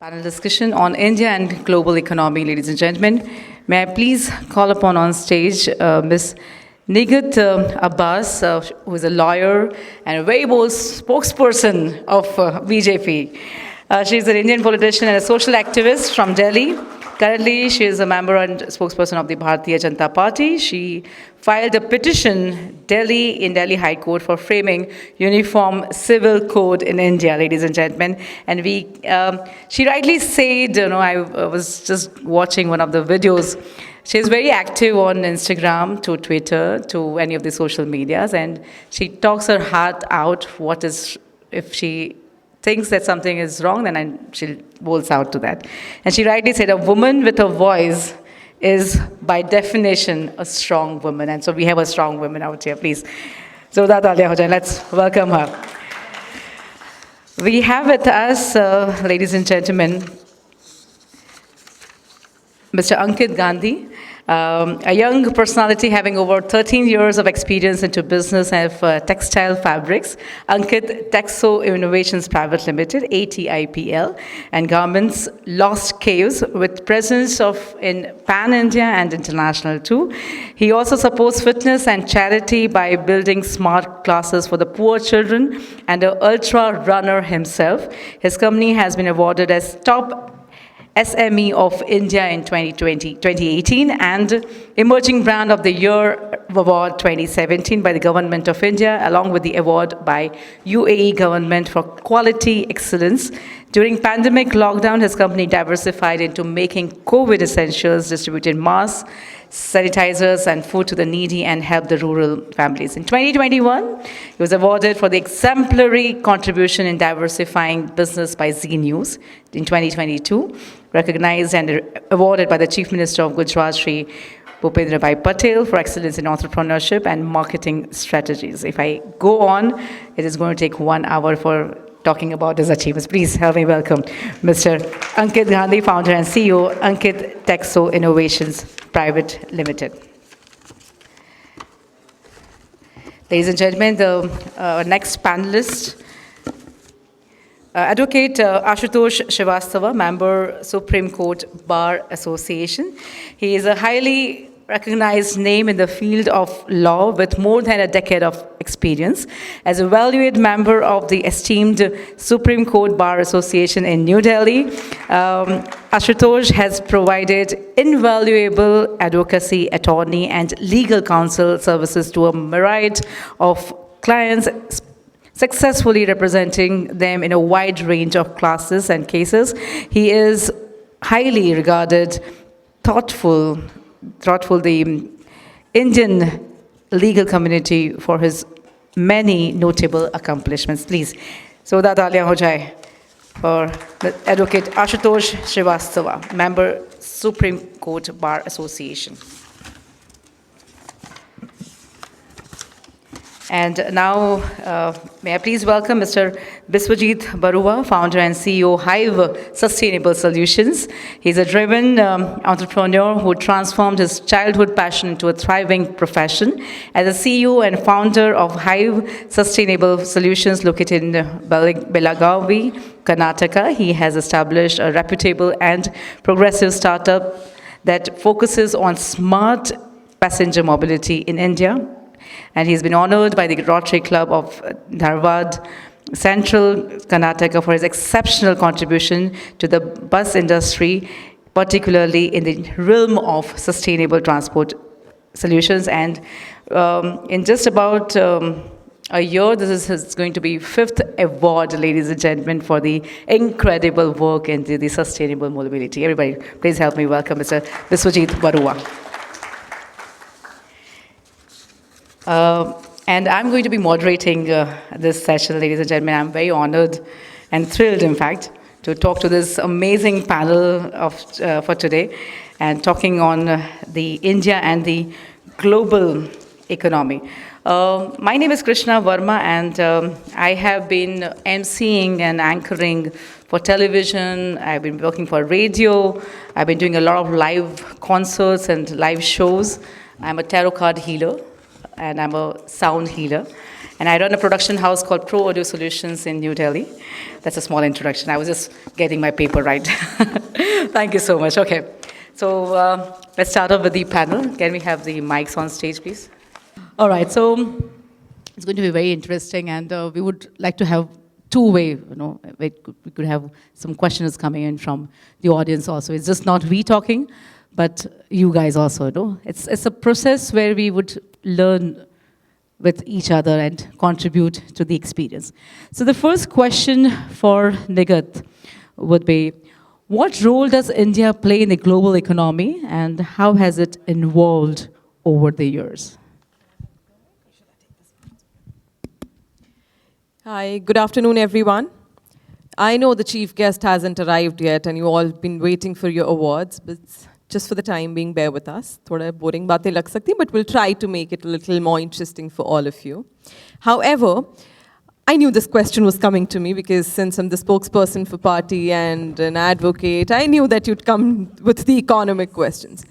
Panel discussion on India and global economy, ladies and gentlemen. May I please call upon on stage Ms. Nighat Abbass, who is a lawyer and a very bold spokesperson of BJP. She is an Indian politician and a social activist from Delhi. Currently, she is a member and spokesperson of the Bharatiya Janata Party. She filed a petition in Delhi High Court for framing uniform civil code in India, ladies and gentlemen. And she rightly said, I was just watching one of the videos. She is very active on Instagram, to Twitter, to any of the social medias, and she talks her heart out. If she thinks that something is wrong, then she bolts out to that. And she rightly said, a woman with a voice is, by definition, a strong woman. And so we have a strong woman out here, please. So let's welcome her. We have with us, ladies and gentlemen, Mr. Ankit Gandhi, a young personality having over 13 years of experience into business of textile fabrics, Ankit Texo Innovations Private Limited, ATIPL, and garments Lostcaves with presence in pan-India and international too. He also supports fitness and charity by building smart classes for the poor children and an ultra runner himself. His company has been awarded as top SME of India in 2018 and Emerging Brand of the Year Award 2017 by the Government of India, along with the award by UAE government for quality excellence. During pandemic lockdown, his company diversified into making COVID essentials, distributed masks, sanitizers and food to the needy, and helped the rural families. In 2021, he was awarded for the exemplary contribution in diversifying business by Z News. In 2022, recognized and awarded by the Chief Minister of Gujarat, Sri Bhupendra Bhai Patel, for excellence in entrepreneurship and marketing strategies. If I go on, it is going to take 1 hour for talking about his achievements. Please help me welcome Mr. Ankit Gandhi, founder and CEO, Ankit Texo Innovations Private Limited. Ladies and gentlemen, the next panelist, Advocate Aashutosh Srivastava, member Supreme Court Bar Association. He is a highly recognized name in the field of law with more than a decade of experience. As a valued member of the esteemed Supreme Court Bar Association in New Delhi, Aashutosh has provided invaluable advocacy, attorney, and legal counsel services to a myriad of clients, successfully representing them in a wide range of classes and cases. He is highly regarded, thoughtful the Indian legal community for his many notable accomplishments. Please, so that taaliyan ho jaye for the Advocate Aashutosh Srivastava, member Supreme Court Bar Association. And now, may I please welcome Mr. Biswajit Barual, founder and CEO, Hive Sustainable Solutions. He's a driven entrepreneur who transformed his childhood passion into a thriving profession. As a CEO and founder of Hive Sustainable Solutions located in Belagavi, Karnataka, he has established a reputable and progressive startup that focuses on smart passenger mobility in India. And he's been honored by the Rotary Club of Dharwad, Central Karnataka, for his exceptional contribution to the bus industry, particularly in the realm of sustainable transport solutions. And in just about a year, this is going to be 5th award, ladies and gentlemen, for the incredible work in the sustainable mobility. Everybody, please help me welcome Mr. Biswajit Barual. And I'm going to be moderating this session, ladies and gentlemen. I'm very honored and thrilled, in fact, to talk to this amazing panel for today and talking on the India and the global economy. My name is Krishna Varma, and I have been emceeing and anchoring for television. I've been working for radio. I've been doing a lot of live concerts and live shows. I'm a tarot card healer, and I'm a sound healer. And I run a production house called Pro Audio Solutions in New Delhi. That's a small introduction. I was just getting my paper right. Thank you so much. Okay. So let's start off with the panel. Can we have the mics on stage, please? All right. So it's going to be very interesting, and we would like to have two-way, we could have some questions coming in from the audience also. It's just not we talking, but you guys also, It's a process where we would learn with each other and contribute to the experience. So the first question for Nighat would be, what role does India play in the global economy, and how has it evolved over the years? Hi, good afternoon, everyone. I know the chief guest hasn't arrived yet, and you all been waiting for your awards, but just for the time being, bear with us. Thoda boring baatein lag sakti, but we'll try to make it a little more interesting for all of you. However, I knew this question was coming to me because since I'm the spokesperson for party and an advocate, I knew that you'd come with the economic questions.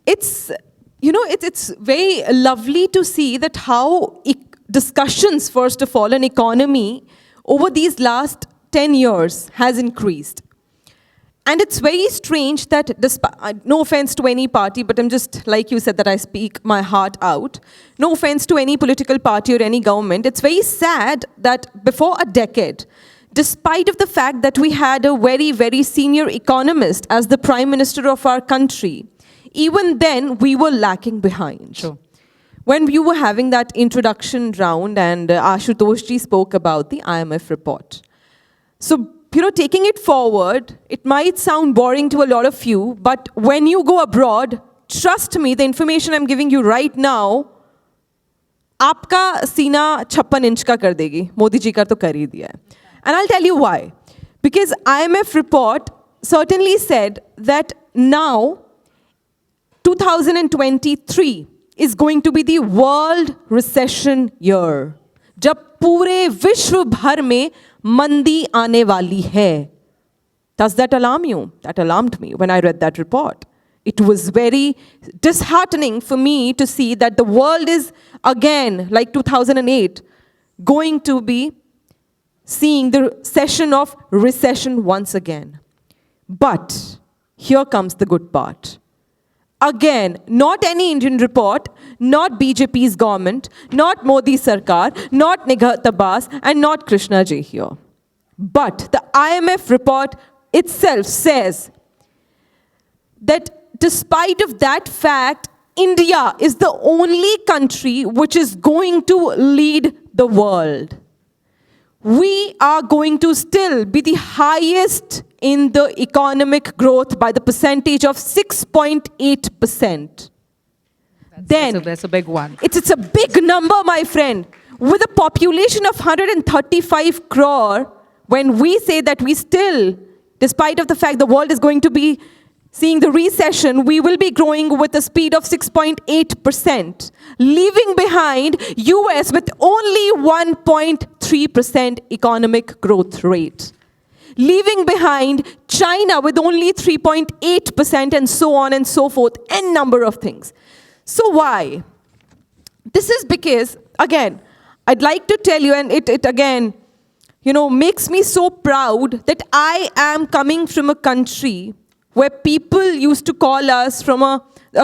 It's very lovely to see that how discussions, first of all, on economy over these last 10 years has increased. And it's very strange that, no offense to any party, but I'm just, like you said, that I speak my heart out. No offense to any political party or any government. It's very sad that before a decade, despite of the fact that we had a very, very senior economist as the Prime Minister of our country, even then we were lacking behind. Sure. When you were having that introduction round and Aashutosh ji spoke about the IMF report. So, taking it forward, it might sound boring to a lot of you, but when you go abroad, trust me, the information I'm giving you right now, आपका सीना 56 inch का कर देगी. मोदी जी का तो कर ही दिया है. And I'll tell you why. Because IMF report certainly said that now 2023 is going to be the world recession year. जब पूरे विश्व भर में मंदी आने वाली है. Does that alarm you? That alarmed me when I read that report. It was very disheartening for me to see that the world is again, like 2008, going to be seeing the session of recession once again. But here comes the good part. Again, not any Indian report, not BJP's government, not Modi Sarkar, not Nighat Abbass, and not Krishna ji here. But the IMF report itself says that despite of that fact, India is the only country which is going to lead the world. We are going to still be the highest in the economic growth by the percentage of 6.8%. That's a big one. It's a big number, my friend. With a population of 135 crore, when we say that we still, despite of the fact the world is going to be seeing the recession, we will be growing with a speed of 6.8%, leaving behind US with only 1.3% economic growth rate, leaving behind China with only 3.8%, and so on and so forth, n number of things. So why? This is because, again, I'd like to tell you, and it again, makes me so proud that I am coming from a country where people used to call us from a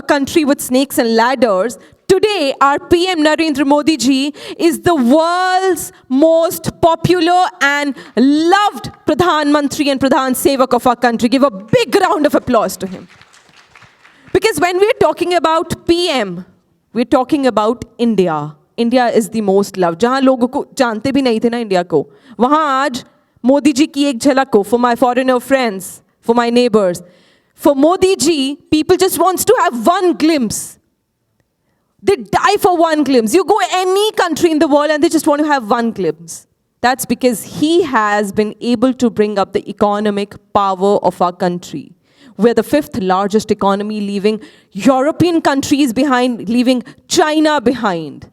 country with snakes and ladders. Today, our PM Narendra Modi ji is the world's most popular and loved Pradhan Mantri and Pradhan Sevak of our country. Give a big round of applause to him. Because when we're talking about PM, we're talking about India. India is the most loved. जहाँ लोगों को जानते भी नहीं थे ना India को, वहाँ आज मोदी जी की एक झलक को, for my foreigner friends, for my neighbors. For Modi ji, people just wants to have one glimpse. They die for one glimpse. You go any country in the world and they just want to have one glimpse. That's because he has been able to bring up the economic power of our country. We're the 5th largest economy, leaving European countries behind, leaving China behind.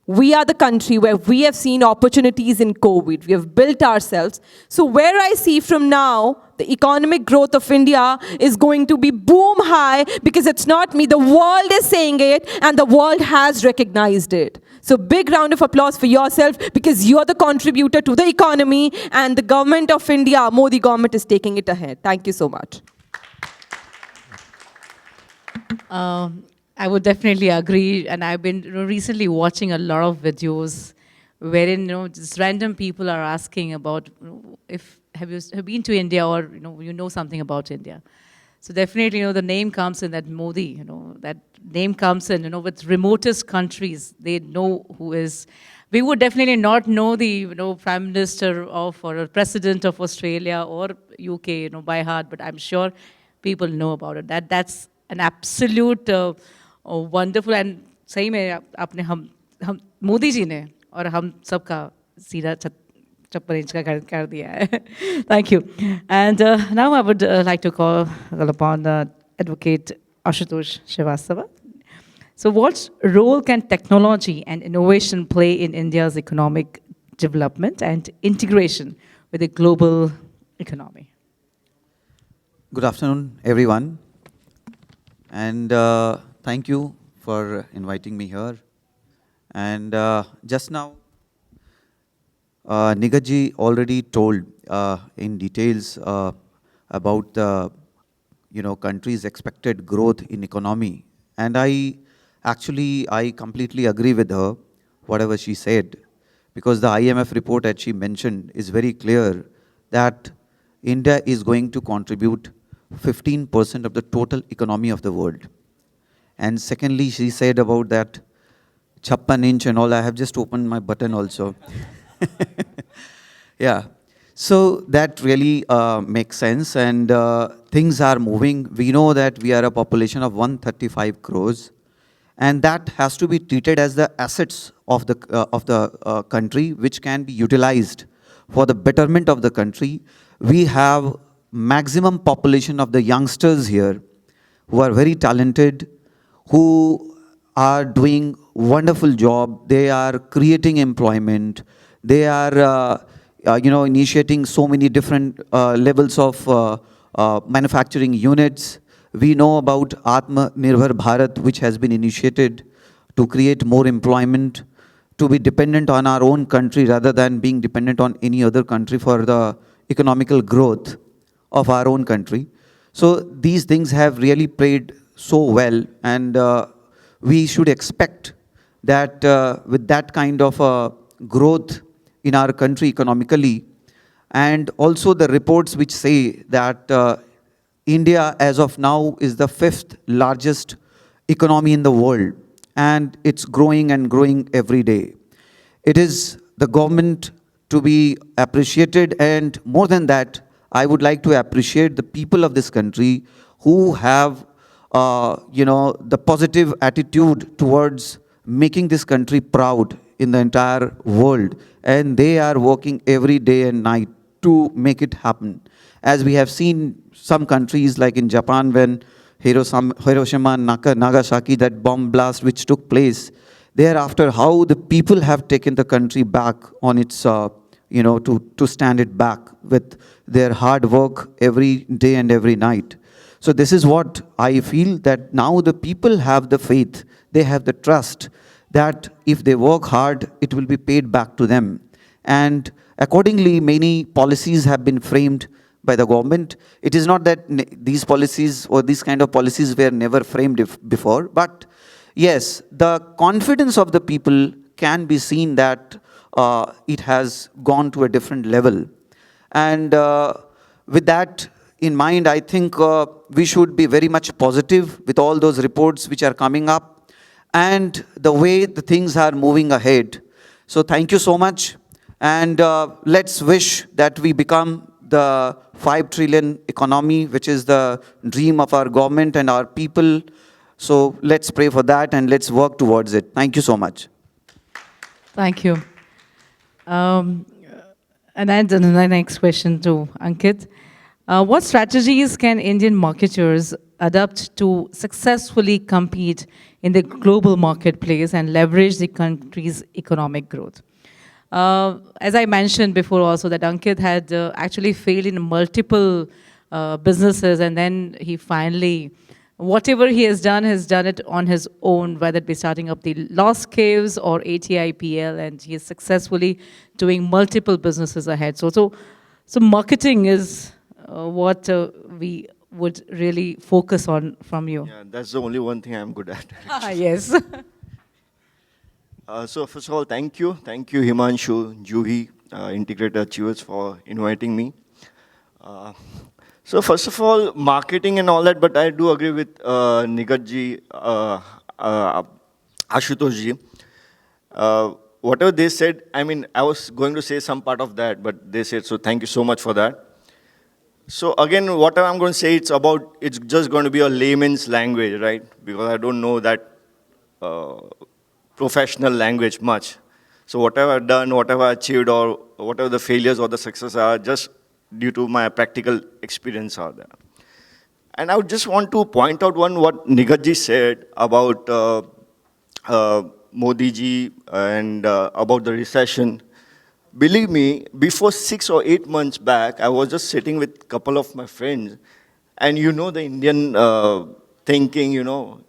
We are the country where we have seen opportunities in COVID. We have built ourselves. So where I see from now, the economic growth of India is going to be boom high, because it's not me. The world is saying it, and the world has recognized it. So big round of applause for yourself, because you're the contributor to the economy, and the government of India, Modi government, is taking it ahead. Thank you so much. I would definitely agree, and I've been recently watching a lot of videos wherein just random people are asking about if have you have been to India, or you know something about India. So definitely, the name comes in, that Modi, that name comes in, with remotest countries, they know who is. We would definitely not know the, Prime Minister of or President of Australia or UK, by heart, but I'm sure people know about it. That's an absolute wonderful, and सही में आपने हम मोदी जी ने और हम सबका सीधा चप्पल inch का कर दिया है. Thank you. And now I would like to call upon Advocate Aashutosh Srivastava. So what role can technology and innovation play in India's economic development and integration with the global economy? Good afternoon, everyone. And thank you for inviting me here. And just now, Nighat ji already told in details about the country's expected growth in economy. And I completely agree with her, whatever she said, because the IMF report that she mentioned is very clear that India is going to contribute 15% of the total economy of the world. And secondly, she said about that 56 inch and all. I have just opened my button also. Yeah. So that really makes sense, and things are moving. We know that we are a population of 135 crores, and that has to be treated as the assets of the country, which can be utilized for the betterment of the country. We have maximum population of the youngsters here who are very talented, who are doing wonderful job. They are creating employment. They are initiating so many different levels of manufacturing units. We know about Atmanirbhar Bharat, which has been initiated to create more employment, to be dependent on our own country rather than being dependent on any other country for the economical growth of our own country. So these things have really played so well, and we should expect that with that kind of growth in our country economically, and also the reports which say that India as of now is the 5th largest economy in the world, and it's growing and growing every day. It is the government to be appreciated, and more than that, I would like to appreciate the people of this country who have the positive attitude towards making this country proud in the entire world, and they are working every day and night to make it happen. As we have seen some countries like in Japan, when Hiroshima and Nagasaki, that bomb blast which took place, thereafter how the people have taken the country back on its, to stand it back with their hard work every day and every night. So this is what I feel, that now the people have the faith, they have the trust that if they work hard, it will be paid back to them. And accordingly, many policies have been framed by the government. It is not that these policies or these kind of policies were never framed before, but yes, the confidence of the people can be seen that it has gone to a different level. And with that in mind, I think we should be very much positive with all those reports which are coming up and the way the things are moving ahead. So thank you so much. And let's wish that we become the 5 trillion economy, which is the dream of our government and our people. So let's pray for that and let's work towards it. Thank you so much. Thank you. And then the next question to Ankit. What strategies can Indian marketers adopt to successfully compete in the global marketplace and leverage the country's economic growth? As I mentioned before also, that Ankit had actually failed in multiple businesses, and then he finally whatever he has done it on his own, whether it be starting up the Lostcaves or ATIPL, and he is successfully doing multiple businesses ahead. So marketing is what we would really focus on from you. Yeah, that's the only one thing I'm good at. Yes. So first of all, thank you. Thank you, Himanshu, Juhi, Integrated Achievers for inviting me. So first of all, marketing and all that, but I do agree with Nighat ji, Aashutosh ji. Whatever they said, I mean, I was going to say some part of that, but they said, so thank you so much for that. So again, whatever I'm going to say, it's just going to be a layman's language, right? Because I don't know that professional language much. So whatever I've done, whatever I achieved, or whatever the failures or the success are, just due to my practical experience are there. And I would just want to point out what Nighat ji said about Modi ji and about the recession. Believe me, before 6 or 8 months back, I was just sitting with a couple of my friends, and you know the Indian thinking, you know,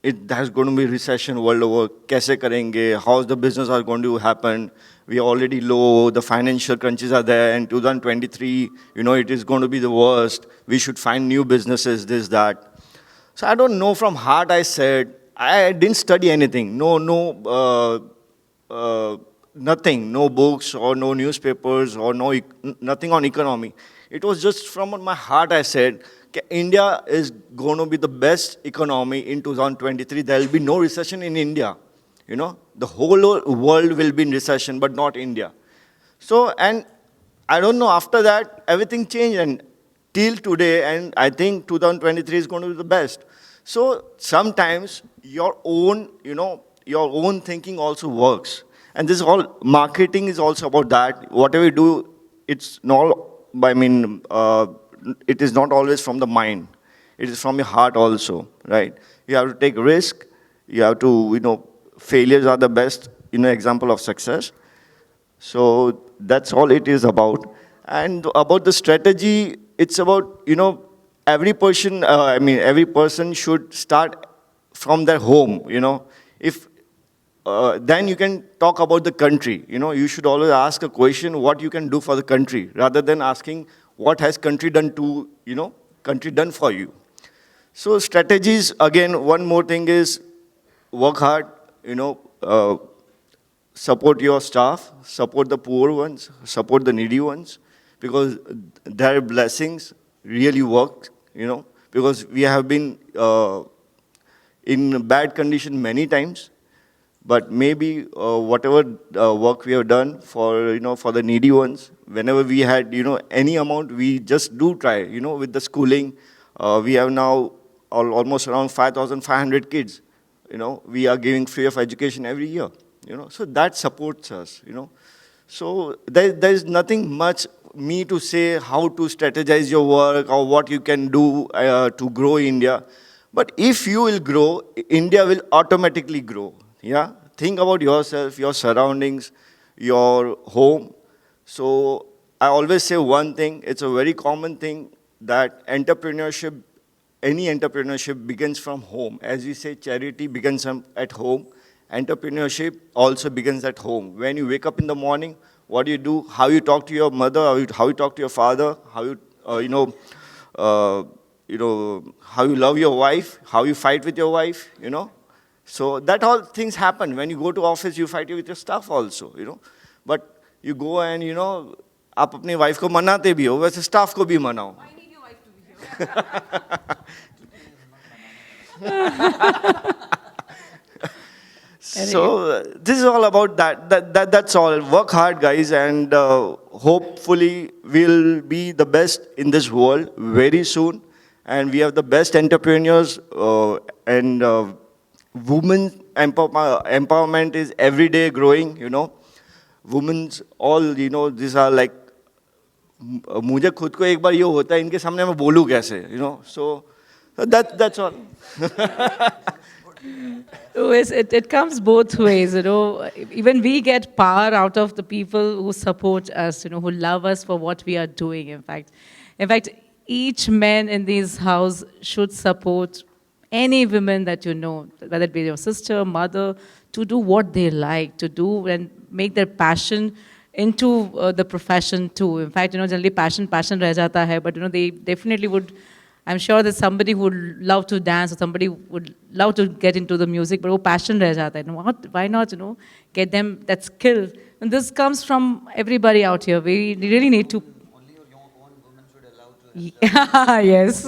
there's going to be recession world over, kaise karenge, how's the business are going to happen, we are already low, the financial crunches are there, and 2023, you know, it is going to be the worst, we should find new businesses, this, that. So I don't know, from heart I said, I didn't study anything, nothing, no books or no newspapers or nothing on economy. It was just from my heart I said, India is going to be the best economy in 2023. There will be no recession in India. You know, the whole world will be in recession, but not India. So, and I don't know, after that, everything changed, and till today, and I think 2023 is going to be the best. So sometimes your own, you know, your own thinking also works. And this all, marketing is also about that. Whatever you do, it's not, it is not always from the mind. It is from your heart also, right? You have to take risk. You have to, you know, failures are the best, you know, example of success. So that's all it is about. And about the strategy, it's about, you know, every person should start from their home, you know. If then you can talk about the country. You know, you should always ask a question, what you can do for the country, rather than asking, what has country done to, you know, country done for you. So strategies, again, one more thing is work hard, you know, support your staff, support the poor ones, support the needy ones, because their blessings really work, you know, because we have been in bad condition many times, but maybe whatever work we have done for, you know, for the needy ones, whenever we had, you know, any amount, we just do try, you know, with the schooling. We have now almost around 5,500 kids, you know, we are giving free of education every year, you know, so that supports us, you know. So there's nothing much me to say how to strategize your work or what you can do to grow India. But if you will grow, India will automatically grow. Yeah, think about yourself, your surroundings, your home. So I always say one thing, it's a very common thing, that entrepreneurship, any entrepreneurship begins from home. As we say, charity begins at home. Entrepreneurship also begins at home. When you wake up in the morning, what do you do? How you talk to your mother, how you talk to your father, how you, how you love your wife, how you fight with your wife, you know. So that all things happen. When you go to office, you fight with your staff also, you know. But you go and, you know, आप अपनी wife को मनाते भी हो, वैसे staff को भी मनाओ. I need your wife to be here. So this is all about that. That's all. Work hard, guys, and hopefully we'll be the best in this world very soon. And we have the best entrepreneurs and women empowerment is every day growing, you know. Women's all, you know, these are like, मुझे खुद को एक बार ये होता है इनके सामने मैं बोलूँ कैसे, you know. So that's all. Yes, it comes both ways, you know. Even we get power out of the people who support us, you know, who love us for what we are doing, in fact. each man in this house should support any women that you know, whether it be your sister, mother, to do what they like, to do and make their passion into the profession too. In fact, generally passion reh jata hai, but they definitely would. I'm sure that somebody would love to dance or somebody would love to get into the music, but wo passion reh jata hai. Why not, get them that skill? And this comes from everybody out here. We really need to. Only your own women should allow to have Yes.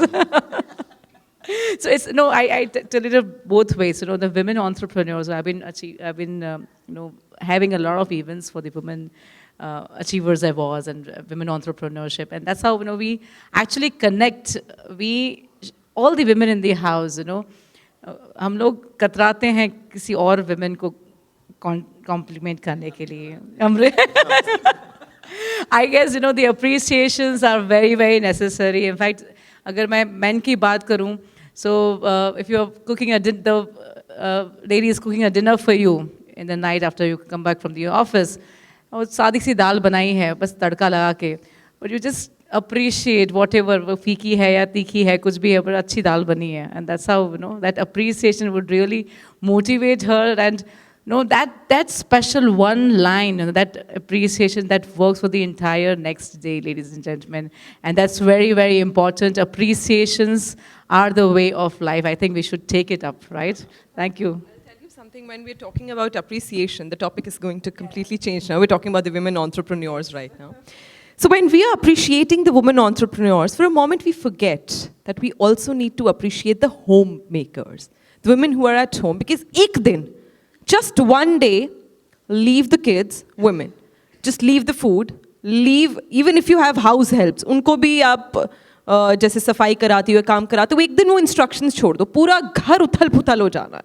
So it's I tell it both ways. The women entrepreneurs. I've been having a lot of events for the women achievers awards and women entrepreneurship, and that's how we actually connect. We all the women in the house. हम लोग कतराते हैं किसी और women को compliment करने के लिए. I guess the appreciations are very very necessary. In fact, अगर मैं men की बात करूं, so if you're cooking the lady is cooking a dinner for you in the night after you come back from the office, और सादी सी दाल बनाई है बस तड़का लगा के, but you just appreciate whatever वो फीकी है या तीखी है कुछ भी है पर अच्छी दाल बनी है, and that's how that appreciation would really motivate her. And that special one line, that appreciation that works for the entire next day, ladies and gentlemen. And that's very, very important. Appreciations are the way of life. I think we should take it up, right? Thank you. I'll tell you something, when we're talking about appreciation, the topic is going to completely change now. We're talking about the women entrepreneurs right now. So when we are appreciating the women entrepreneurs, for a moment we forget that we also need to appreciate the homemakers, the women who are at home, because ek din, just one day, leave the kids, women. Just leave the food, leave, even if you have house helps, उनको भी आप जैसे सफाई कराती हो, काम कराते हो, एक दिन वो instructions छोड़ दो, पूरा घर उथल-पुथल हो जाना है.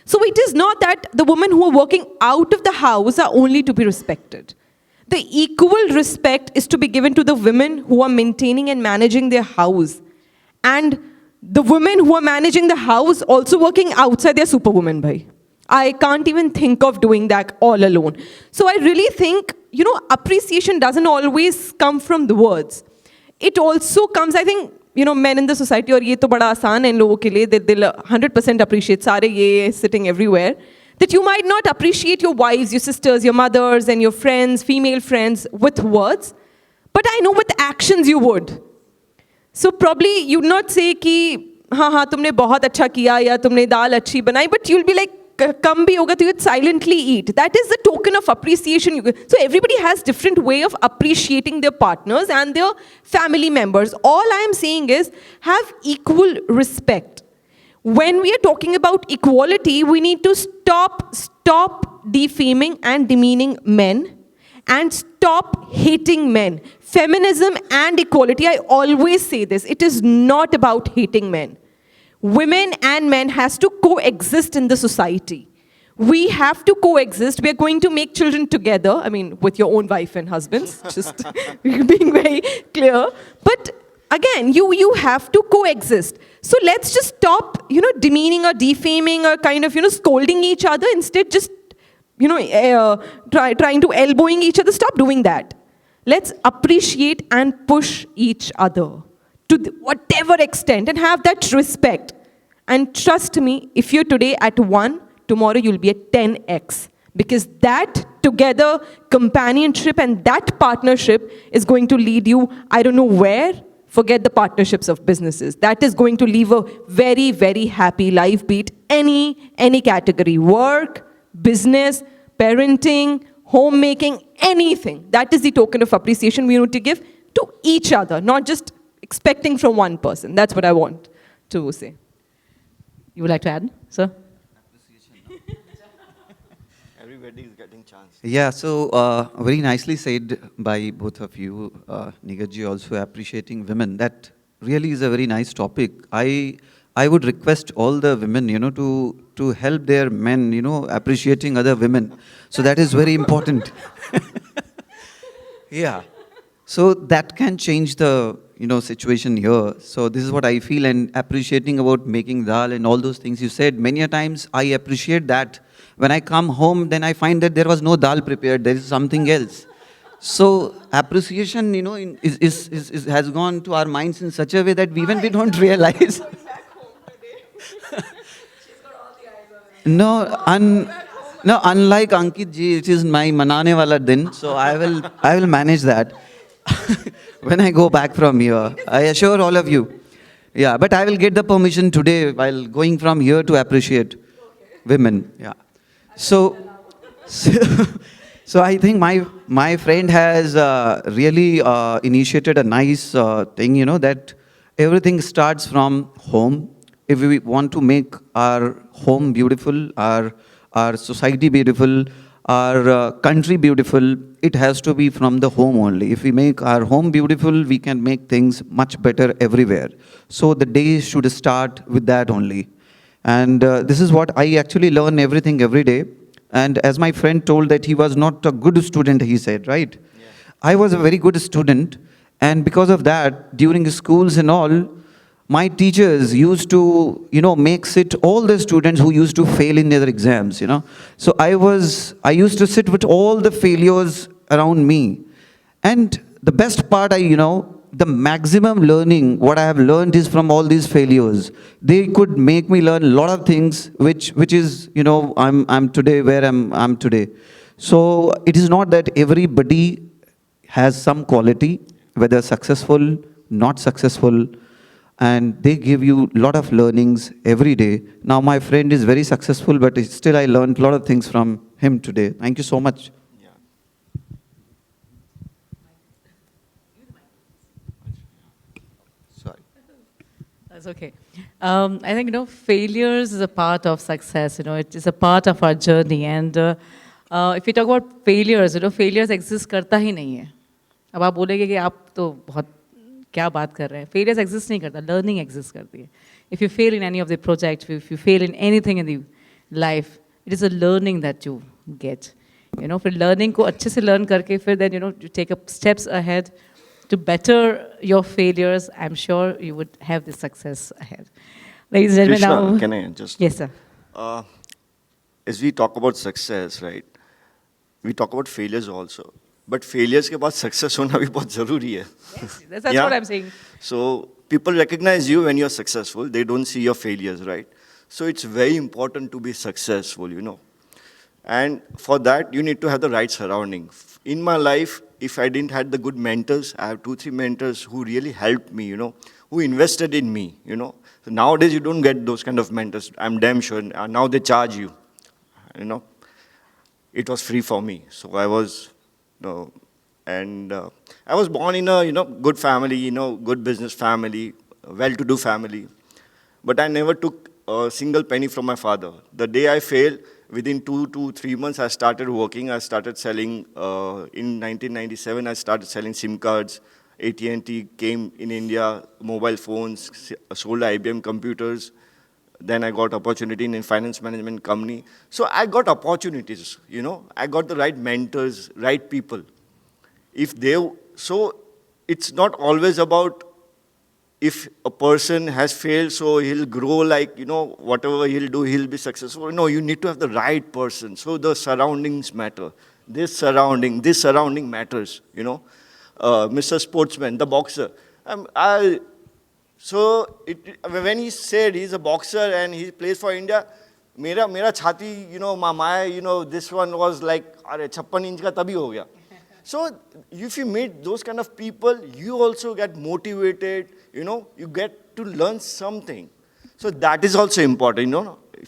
So it is not that the women who are working out of the house are only to be respected. The equal respect is to be given to the women who are maintaining and managing their house. And the women who are managing the house also working outside, they're superwomen, bhai. I can't even think of doing that all alone. So I really think, appreciation doesn't always come from the words. It also comes, I think, men in the society, और ये तो बड़ा आसान है इन लोगों के लिए, they'll 100% appreciate, सारे ये sitting everywhere, that you might not appreciate your wives, your sisters, your mothers, and your friends, female friends, with words, but I know with actions you would. So probably you'd not say कि हाँ तुमने बहुत अच्छा किया या तुमने दाल अच्छी बनाई, but you'll be like, कम भी होगा तो you'd silently eat. That is the token of appreciation. So everybody has different way of appreciating their partners and their family members. All I am saying is have equal respect. When we are talking about equality, we need to stop defaming and demeaning men and stop hating men. Feminism and equality, I always say this, it is not about hating men. Women and men has to coexist in the society. We have to coexist. We are going to make children together. I mean, with your own wife and husbands, just being very clear. But again, you have to coexist. So let's just stop, demeaning or defaming or kind of, scolding each other. Instead, just, trying to elbowing each other. Stop doing that. Let's appreciate and push each other to whatever extent and have that respect. And trust me, if you're today at 1, tomorrow you'll be at 10x. Because that together companionship and that partnership is going to lead you, I don't know where, forget the partnerships of businesses. That is going to leave a very, very happy life, be it any category, work, business, parenting, homemaking, anything. That is the token of appreciation we need to give to each other, not just expecting from one person. That's what I want to say. You would like to add, sir? Everybody is getting chance. Yeah, so very nicely said by both of you. Nighat also appreciating women. That really is a very nice topic. I would request all the women, to help their men, appreciating other women. So that is very important. Yeah. So that can change the situation here. So this is what I feel, and appreciating about making dal and all those things you said. Many a times I appreciate that. When I come home, then I find that there was no dal prepared. There is something else. So appreciation, has gone to our minds in such a way that even we don't realize. No, no, unlike Ankit ji, it is my manane wala din, so I will manage that when I go back from here. I assure all of you. Yeah, but I will get the permission today while going from here to appreciate women. Yeah. So, so, so I think my friend has really initiated a nice thing, that everything starts from home. If we want to make our home beautiful, our society beautiful, our country beautiful, it has to be from the home only. If we make our home beautiful, we can make things much better everywhere. So the day should start with that only. And this is what I actually learn everything every day. And as my friend told that he was not a good student, he said, right? Yeah. I was a very good student. And because of that, during schools and all, my teachers used to, make sit all the students who used to fail in their exams, So I used to sit with all the failures around me. And the best part, the maximum learning, what I have learned is from all these failures. They could make me learn a lot of things, which is, I'm today where I'm today. So it is not that everybody has some quality, whether successful, not successful, and they give you a lot of learnings every day. Now my friend is very successful, but still I learned a lot of things from him today. Thank you so much. Yeah. Sorry. That's okay. I think, failures is a part of success. It is a part of our journey. And if we talk about failures, failures exist करता ही नहीं है. अब आप बोलेंगे कि आप तो बहुत क्या बात कर रहे हैं. Failures exist नहीं करता, learning exist करती है. If you fail in any of the projects, if you fail in anything in the life, it is a learning that you get. फिर learning को अच्छे से learn करके फिर then, you take up steps ahead to better your failures. I'm sure you would have the success ahead. Ladies and Krishna, gentlemen, now... can I just... Yes, sir. As we talk about success, right, we talk about failures also. But failures के बाद success होना भी बहुत ज़रूरी है. Yes, that's what I'm saying. So people recognize you when you're successful. They don't see your failures, right? So it's very important to be successful, And for that, you need to have the right surrounding. In my life, if I didn't have the good mentors, I have 2-3 mentors who really helped me, who invested in me, So nowadays, you don't get those kind of mentors. I'm damn sure. Now they charge you, It was free for me. So I was... I was born in a good family, good business family, well-to-do family, but I never took a single penny from my father. The day I failed, within 2 to 3 months, I started working. I started selling. In 1997, I started selling SIM cards. AT&T came in India, mobile phones, sold IBM computers. Then I got opportunity in a finance management company. So I got opportunities, I got the right mentors, right people. So it's not always about if a person has failed, so he'll grow like, whatever he'll do, he'll be successful. No, you need to have the right person. So the surroundings matter. This surrounding matters, Mr. Sportsman, the boxer. So when he said he's a boxer and he plays for India, mera chhati, my, this one was like, are 56 inch ka tabhi ho gaya. So if you meet those kind of people, you also get motivated, you get to learn something. So that is also important,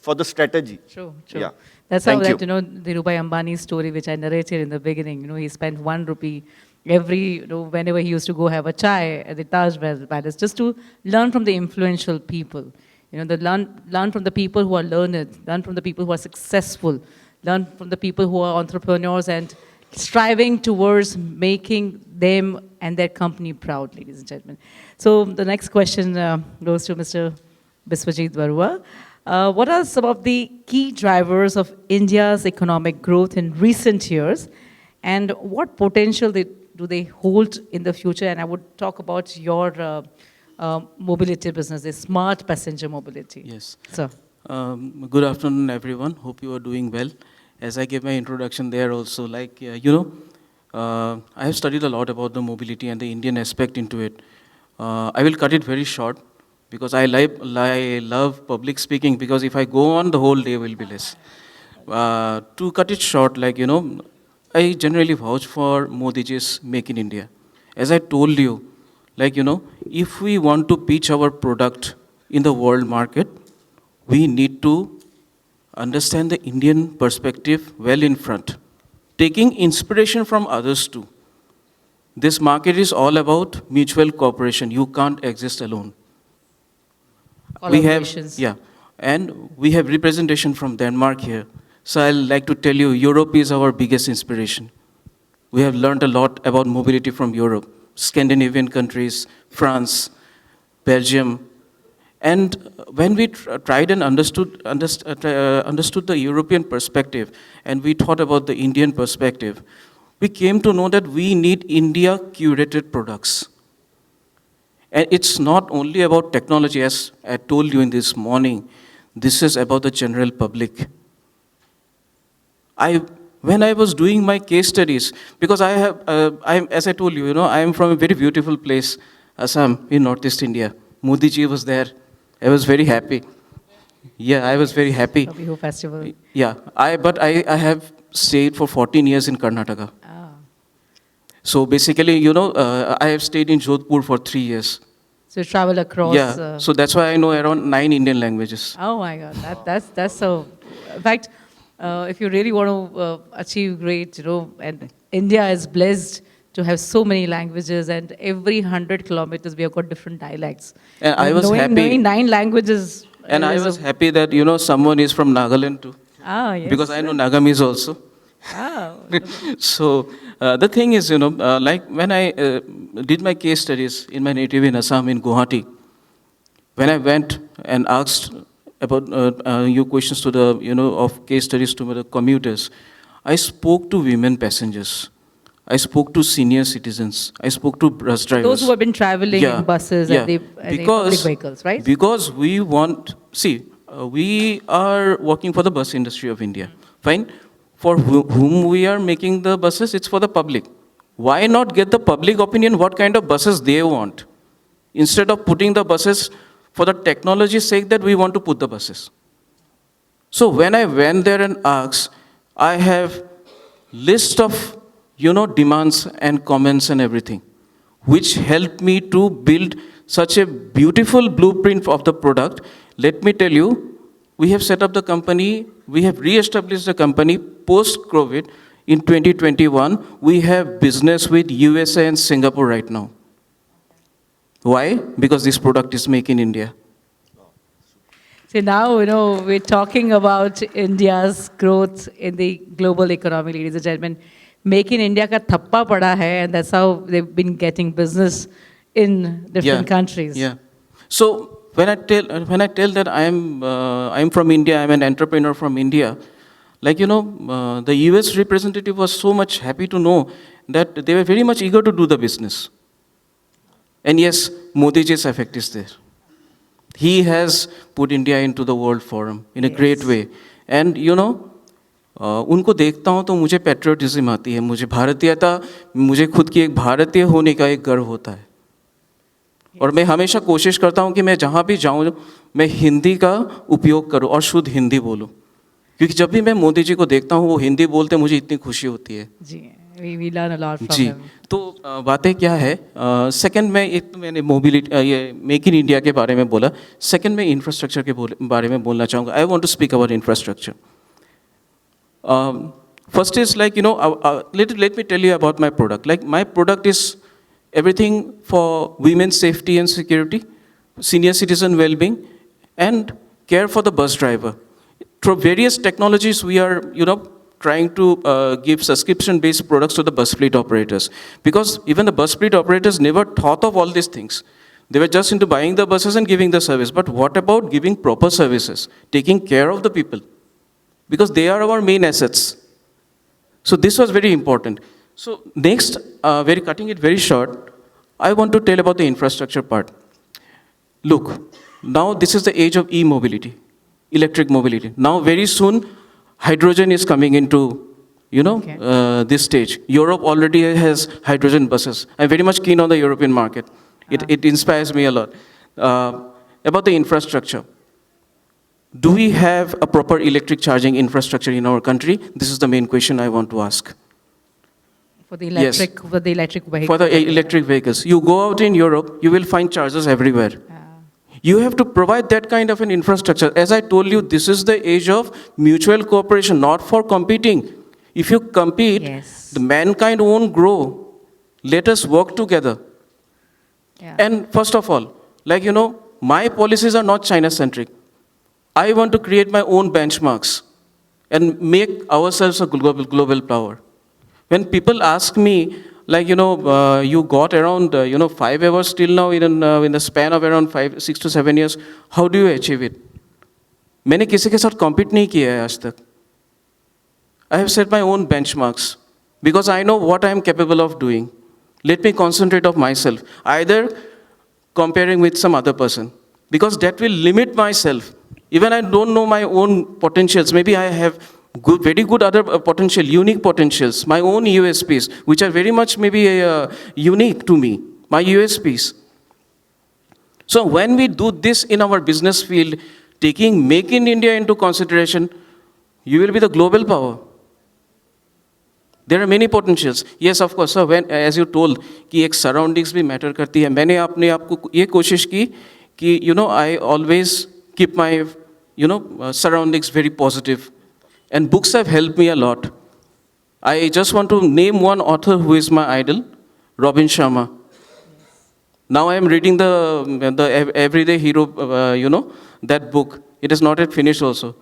for the strategy. True. Yeah. That's how Thank that, Dhirubhai Ambani's story, which I narrated in the beginning, he spent 1 rupee every, whenever he used to go have a chai at the Taj Palace, just to learn from the influential people. Learn from the people who are learned, learn from the people who are successful, learn from the people who are entrepreneurs and striving towards making them and their company proud, ladies and gentlemen. So the next question goes to Mr. Biswajit Barual. What are some of the key drivers of India's economic growth in recent years, and what potential do they hold in the future? And I would talk about your mobility business, the smart passenger mobility. Yes. Sir. Good afternoon, everyone. Hope you are doing well. As I gave my introduction there also, I have studied a lot about the mobility and the Indian aspect into it. I will cut it very short because I love public speaking, because if I go on, the whole day will be less. To cut it short, I generally vouch for Modi ji's Make in India. As I told you, if we want to pitch our product in the world market, we need to understand the Indian perspective well in front, taking inspiration from others too. This market is all about mutual cooperation. You can't exist alone. We have, Collaborations. yeah, and we have representation from Denmark here. So I'll like to tell you, Europe is our biggest inspiration. We have learned a lot about mobility from Europe, Scandinavian countries, France, Belgium. And when we tried and understood the European perspective, and we thought about the Indian perspective, we came to know that we need India curated products. And it's not only about technology, as I told you in this morning, this is about the general public. When I was doing my case studies, because as I told you, I am from a very beautiful place, Assam, in Northeast India. Modi ji was there. I was very happy. Yeah, I was very happy. Bihu festival. Yeah, but I have stayed for 14 years in Karnataka. Ah. So basically, I have stayed in Jodhpur for 3 years. So you travel across. Yeah, so that's why I know around 9 Indian languages. Oh my God, that's so. In fact, if you really want to achieve great, and India is blessed to have so many languages, and every 100 kilometers we have got different dialects. And I was happy. Knowing 9 languages. And I was happy that, someone is from Nagaland too. Ah, yes. Because I know Nagamese also. Ah, So the thing is, when I did my case studies in my native in Assam, in Guwahati, when I went and asked about your questions to the, of case studies to the commuters, I spoke to women passengers. I spoke to senior citizens. I spoke to bus drivers. those who have been traveling in buses and the public vehicles, right? Because we want, we are working for the bus industry of India. Fine. For whom we are making the buses, it's for the public. Why not get the public opinion what kind of buses they want? Instead of putting the buses for the technology's sake that we want to put the buses. So when I went there and asked, I have list of demands and comments and everything, which helped me to build such a beautiful blueprint of the product. Let me tell you, we have set up the company, we have re-established the company post-COVID in 2021. We have business with USA and Singapore right now. Why? Because this product is made in India. So now, we're talking about India's growth in the global economy, ladies and gentlemen. Make in India ka thappa pada hai, and that's how they've been getting business in different countries. Yeah. So when I tell that I'm from India, I'm an entrepreneur from India, the US representative was so much happy to know that they were very much eager to do the business. And yes, Modi ji's effect is there. He has put India into the world forum in a great way. And उनको देखता हूँ तो मुझे patriotism आती है, मुझे भारतीयता, मुझे खुद की एक भारतीय होने का एक गर्व होता है. और मैं हमेशा कोशिश करता हूँ कि मैं जहाँ भी जाऊँ मैं हिंदी का उपयोग करूँ और शुद्ध हिंदी बोलूँ, क्योंकि जब भी मैं मोदी जी को देखता हूँ वो हिंदी बोलते मुझे इतनी खुशी होती है. जी, we learn a lot from ji, him. तो बातें क्या है. सेकंड में एक तो मैंने मोबिलिटी ये मेक इन इंडिया के बारे में बोला. सेकंड में इंफ्रास्ट्रक्चर के बारे में बोलना चाहूँगा. I want to speak about infrastructure. First is let me tell you about my product. My product is everything for women's safety and security, senior citizen well-being, and care for the bus driver. Through various technologies, we are, trying to give subscription-based products to the bus fleet operators. Because even the bus fleet operators never thought of all these things. They were just into buying the buses and giving the service. But what about giving proper services, taking care of the people? Because they are our main assets. So this was very important. So next, we're cutting it very short, I want to tell about the infrastructure part. Look, now this is the age of e-mobility, electric mobility. Now very soon, hydrogen is coming into Okay. this stage. Europe already has hydrogen buses. I'm very much keen on the European market. It inspires me a lot. About the infrastructure. Do we have a proper electric charging infrastructure in our country? This is the main question I want to ask. For the Yes. electric vehicle. For the electric vehicles. You go out in Europe, you will find chargers everywhere. You have to provide that kind of an infrastructure. As I told you, this is the age of mutual cooperation, not for competing. If you compete, Yes. the mankind won't grow. Let us work together. Yeah. And first of all, my policies are not China-centric. I want to create my own benchmarks and make ourselves a global power. When people ask me, you got around, 5 hours till now in the span of around 6 to 7 years, how do you achieve it? मैंने किसी के साथ compete नहीं किया है आज तक. I have set my own benchmarks because I know what I am capable of doing. Let me concentrate on myself, either comparing with some other person, because that will limit myself. Even I don't know my own potentials. Maybe I have very good other potential, unique potentials, my own USPs, which are very much maybe unique to me, my USPs. So when we do this in our business field, taking Make in India into consideration, you will be the global power. There are many potentials. Yes, of course, sir, when, as you told, कि एक surroundings भी matter करती है. मैंने अपने आप को ये कोशिश की कि, I always keep my, surroundings very positive. And books have helped me a lot. I just want to name one author who is my idol, Robin Sharma. Now I am reading the Everyday Hero, that book. It is not yet finished also.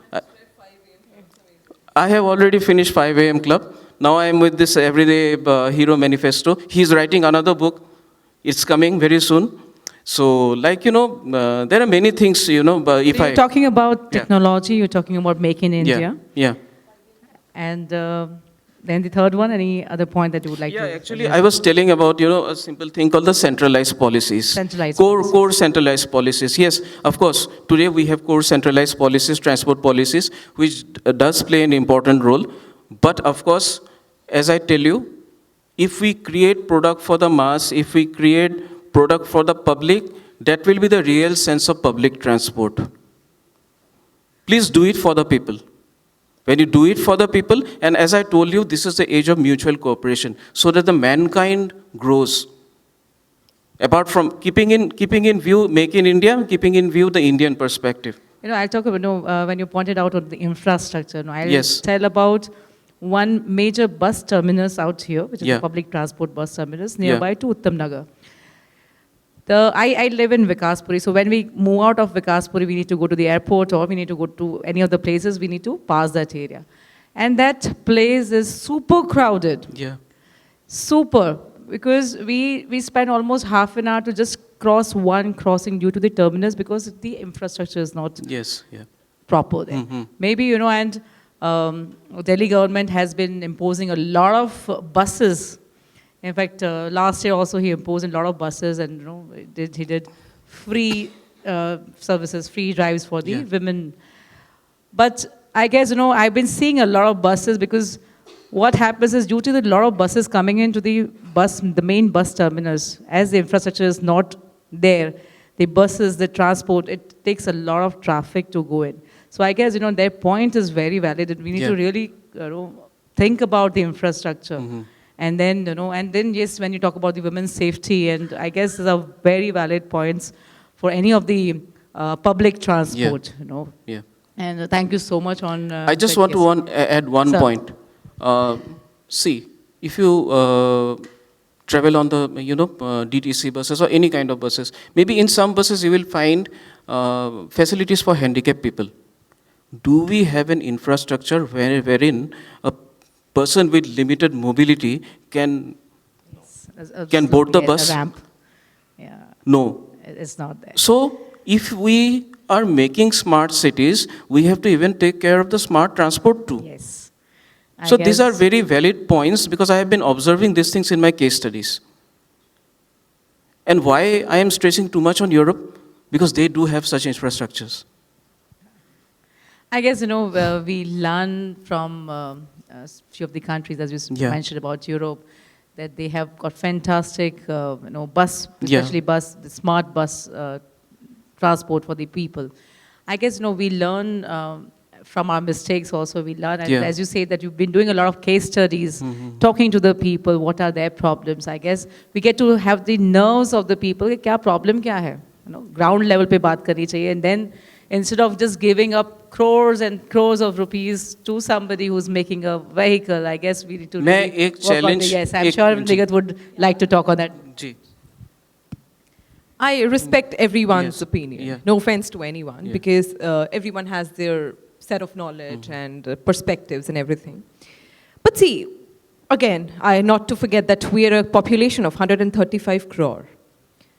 I have already finished 5 a.m. Club. Now I am with this Everyday Hero Manifesto. He is writing another book. It's coming very soon. So, there are many things, but if You're talking about technology, you're talking about Make in India. Yeah. And then the third one, any other point that you would like to? Yeah, actually, I was telling about, a simple thing called the centralized policies. Centralized Core centralized policies. Yes, of course, today we have core centralized policies, transport policies, which does play an important role. But of course, as I tell you, if we create product for the mass, if we create product for the public, that will be the real sense of public transport. Please do it for the people. When you do it for the people, and as I told you, this is the age of mutual cooperation, so that the mankind grows. Apart from keeping in view Make in India, keeping in view the Indian perspective. I'll talk about, when you pointed out on the infrastructure, I'll Yes. tell about one major bus terminus out here, which is Yeah. a public transport bus terminus nearby to Uttam Nagar. I live in Vikaspuri, so when we move out of Vikaspuri, we need to go to the airport or we need to go to any of the places, we need to pass that area. And that place is super crowded. Yeah. Super, because we spend almost half an hour to just cross one crossing due to the terminus because the infrastructure is not Yes. Yeah. proper there. Mhm. Maybe, and Delhi government has been imposing a lot of buses. In fact, last year also he imposed a lot of buses and, he did free services, free drives for the women. But I guess, I've been seeing a lot of buses because what happens is due to the lot of buses coming into the main bus terminus, as the infrastructure is not there, the buses, the transport, it takes a lot of traffic to go in. So I guess, their point is very valid. And we need to really, think about the infrastructure. Mm-hmm. And then, yes, when you talk about the women's safety, and I guess these are very valid points for any of the public transport, Yeah. And thank you so much on... I just want to add one Sir. point. See, if you travel on the, DTC buses or any kind of buses, maybe in some buses you will find facilities for handicapped people. Do we have an infrastructure wherein a person with limited mobility can board the bus? A ramp. Yeah, No. it's not there. So, if we are making smart cities, we have to even take care of the smart transport too. Yes. So these are very valid points because I have been observing these things in my case studies. And why I am stressing too much on Europe? Because they do have such infrastructures. I guess, we learn from few of the countries, as you Yeah. mentioned about Europe, that they have got fantastic, bus, Yeah. especially the smart bus transport for the people. I guess, we learn from our mistakes also. We learn, and Yeah. as you say, that you've been doing a lot of case studies, talking to the people, what are their problems. I guess we get to have the nerves of the people, कि क्या problem क्या है, ground level पे बात करनी चाहिए, and then instead of just giving up crores and crores of rupees to somebody who's making a vehicle, I guess we need to मैं really एक work on challenge- Yes, I'm एक- sure ji. Nighat would like to talk on that. Ji. I respect everyone's Yes. opinion. Yeah. No offense to anyone, Yeah. because everyone has their set of knowledge and perspectives and everything. But see, again, not to forget that we are a population of 135 crore.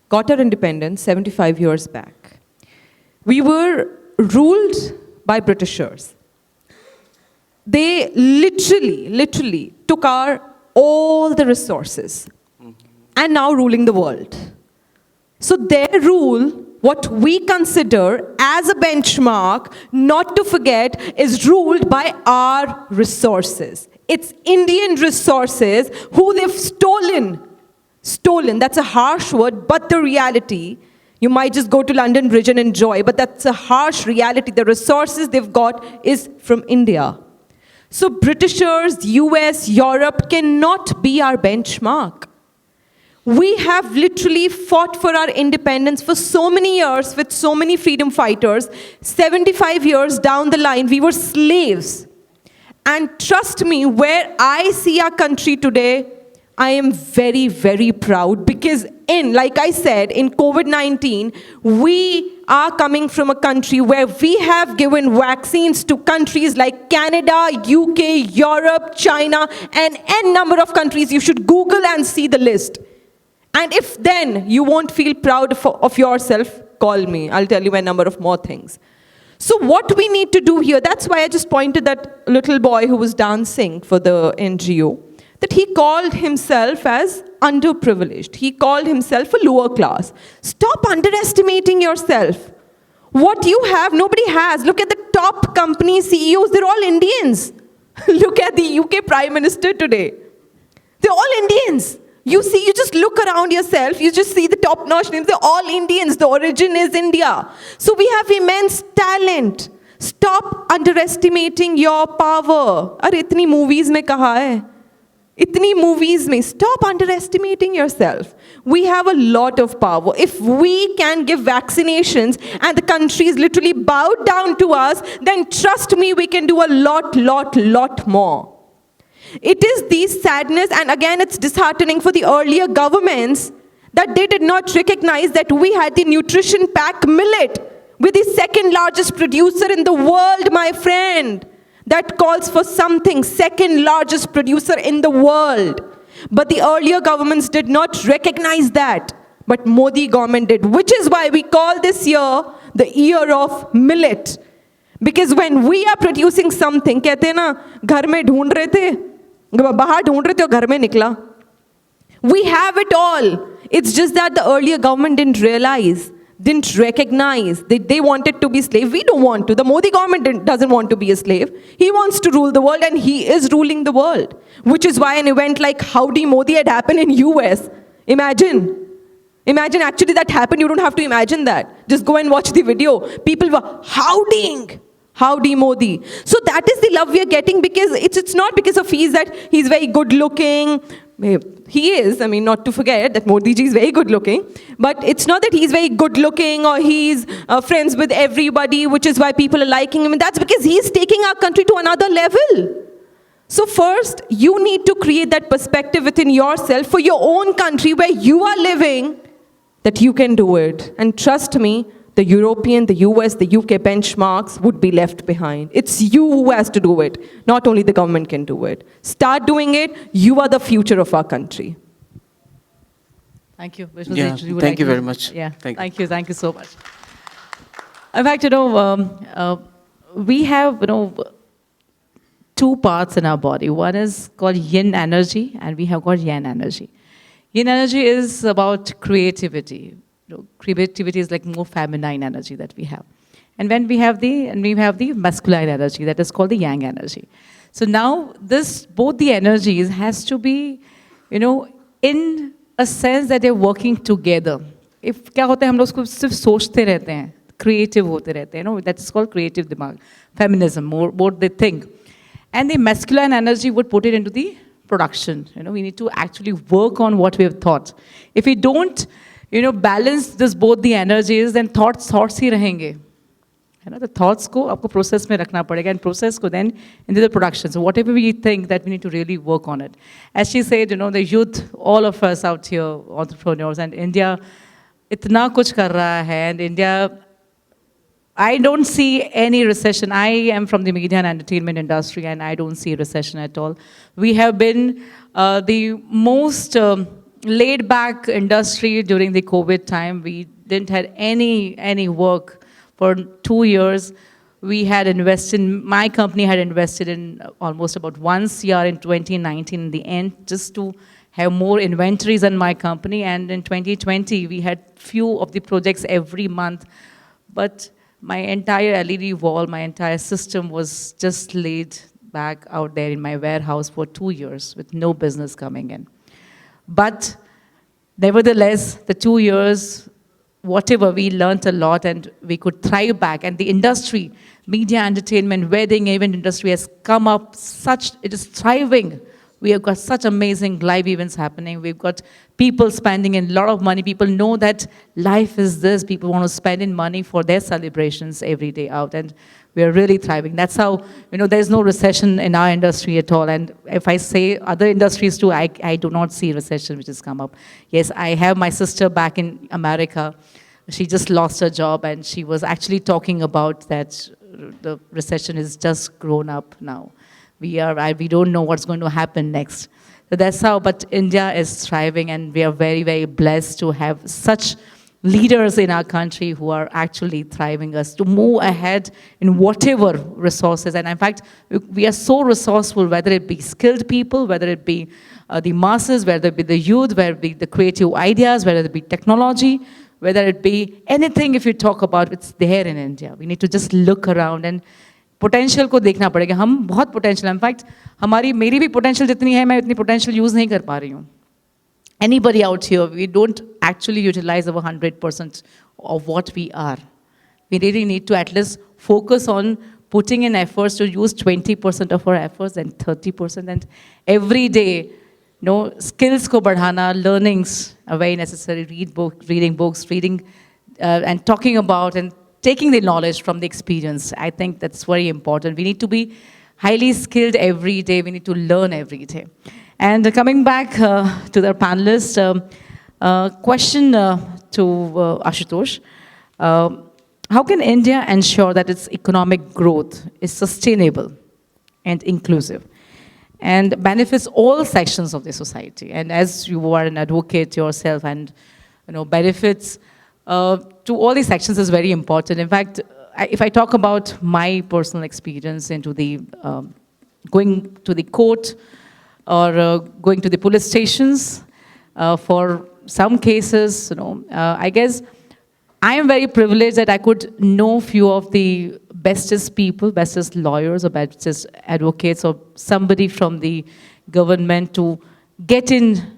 Got our independence 75 years back. We were ruled by Britishers. They literally took all the resources and now ruling the world. So their rule, what we consider as a benchmark, not to forget, is ruled by our resources. It's Indian resources who they've stolen. Stolen, that's a harsh word, but the reality, you might just go to London Bridge and enjoy, but that's a harsh reality. The resources they've got is from India. So Britishers, US, Europe cannot be our benchmark. We have literally fought for our independence for so many years with so many freedom fighters. 75 years down the line, we were slaves. And trust me, where I see our country today, I am very, very proud because like I said, in COVID-19, we are coming from a country where we have given vaccines to countries like Canada, UK, Europe, China, and n number of countries. You should Google and see the list. And if then you won't feel proud of yourself, call me. I'll tell you a number of more things. So what we need to do here, that's why I just pointed that little boy who was dancing for the NGO, that he called himself as underprivileged. He called himself a lower class. Stop underestimating yourself. What you have, nobody has. Look at the top company CEOs, they're all Indians. Look at the UK Prime Minister today. They're all Indians. You see, you just look around yourself, you just see the top-notch names, they're all Indians, the origin is India. So we have immense talent. Stop underestimating your power. Are itni movies mein kaha hai? Itni movies mein. Stop underestimating yourself. We have a lot of power. If we can give vaccinations and the countries literally bow down to us, then trust me, we can do a lot more. It is the sadness, and again it's disheartening for the earlier governments that they did not recognize that we had the nutrition pack millet. We're the second largest producer in the world, my friend. That calls for something, second largest producer in the world. But the earlier governments did not recognize that. But Modi government did, which is why we call this year the year of millet. Because when we are producing something, कहते हैं ना, घर में ढूंढ रहे थे, बाहर ढूंढ रहे थे और घर में निकला. We have it all. It's just that the earlier government didn't realize, didn't recognize. They wanted to be slave. We don't want to. The Modi government doesn't want to be a slave. He wants to rule the world, and he is ruling the world. Which is why an event like Howdy Modi had happened in US. Imagine actually that happened. You don't have to imagine that. Just go and watch the video. People were howdying. Howdy Modi. So that is the love we are getting, because it's not because of he's very good looking. He is, not to forget that Modi ji is very good looking, but it's not that he's very good looking or he's friends with everybody, which is why people are liking him. And that's because he's taking our country to another level. So first, you need to create that perspective within yourself for your own country where you are living, that you can do it. And trust me, the European, the US, the UK benchmarks would be left behind. It's you who has to do it. Not only the government can do it. Start doing it. You are the future of our country. Thank you. Yeah, thank you very much. Yeah, Thank you. thank you so much. In fact, we have, two parts in our body. One is called yin energy, and we have got yang energy. Yin energy is about creativity. Creativity is like more feminine energy that we have. And when we have the masculine energy, that is called the yang energy. So now both the energies has to be, in a sense that they're working together. If क्या होता है हम लोग उसको सिर्फ सोचते रहते हैं, creative होते रहते हैं, that's called creative dimag, feminism, more what they think. And the masculine energy would put it into the production. We need to actually work on what we have thought. If we don't, balance both the energies, then thoughts ही रहेंगे. The thoughts को आपको process में रखना पड़ेगा, and process को then into the production. So whatever we think, that we need to really work on it. As she said, the youth, all of us out here, entrepreneurs, and India, इतना कुछ कर रहा है, and India, I don't see any recession. I am from the media and entertainment industry, and I don't see recession at all. We have been the most laid-back industry during the COVID time. We didn't have any work for 2 years. We had invested, my company had invested in almost about 1 CR in 2019 in the end, just to have more inventories in my company. And in 2020, we had few of the projects every month. But my entire LED wall, my entire system was just laid back out there in my warehouse for 2 years with no business coming in. But nevertheless, the 2 years, whatever, we learned a lot and we could thrive back. And the industry, media, entertainment, wedding, event industry has come up it is thriving. We have got such amazing live events happening. We've got people spending a lot of money. People know that life is this. People want to spend in money for their celebrations every day out. And we are really thriving. That's how, there's no recession in our industry at all. And if I say other industries too, I do not see recession which has come up. Yes, I have my sister back in America. She just lost her job, and she was actually talking about that the recession is just grown up now. We don't know what's going to happen next. So that's how, but India is thriving, and we are very, very blessed to have such leaders in our country who are actually thriving us to move ahead in whatever resources. And in fact, we are so resourceful, whether it be skilled people, whether it be the masses, whether it be the youth, whether it be the creative ideas, whether it be technology, whether it be anything, if you talk about, it's there in India. We need to just look around and potential को देखना पड़ेगा. हम बहुत potential, in fact मेरी भी potential जितनी है, मैं उतनी पोटेंशियल यूज़ नहीं कर पा रही हूँ. Anybody out here, we don't actually utilize our 100% of what we are. We really need to at least focus on putting in efforts to use 20% of our efforts and 30%. And every day, skills ko badhana, learnings are very necessary. Reading books, and talking about and taking the knowledge from the experience. I think that's very important. We need to be highly skilled every day. We need to learn every day. And coming back to the panelists, question to Aashutosh. How can India ensure that its economic growth is sustainable and inclusive and benefits all sections of the society? And as you are an advocate yourself, and benefits to all these sections is very important. In fact, if I talk about my personal experience into the going to the court or going to the police stations, for some cases, I guess I am very privileged that I could know few of the bestest people, bestest lawyers or bestest advocates or somebody from the government to get in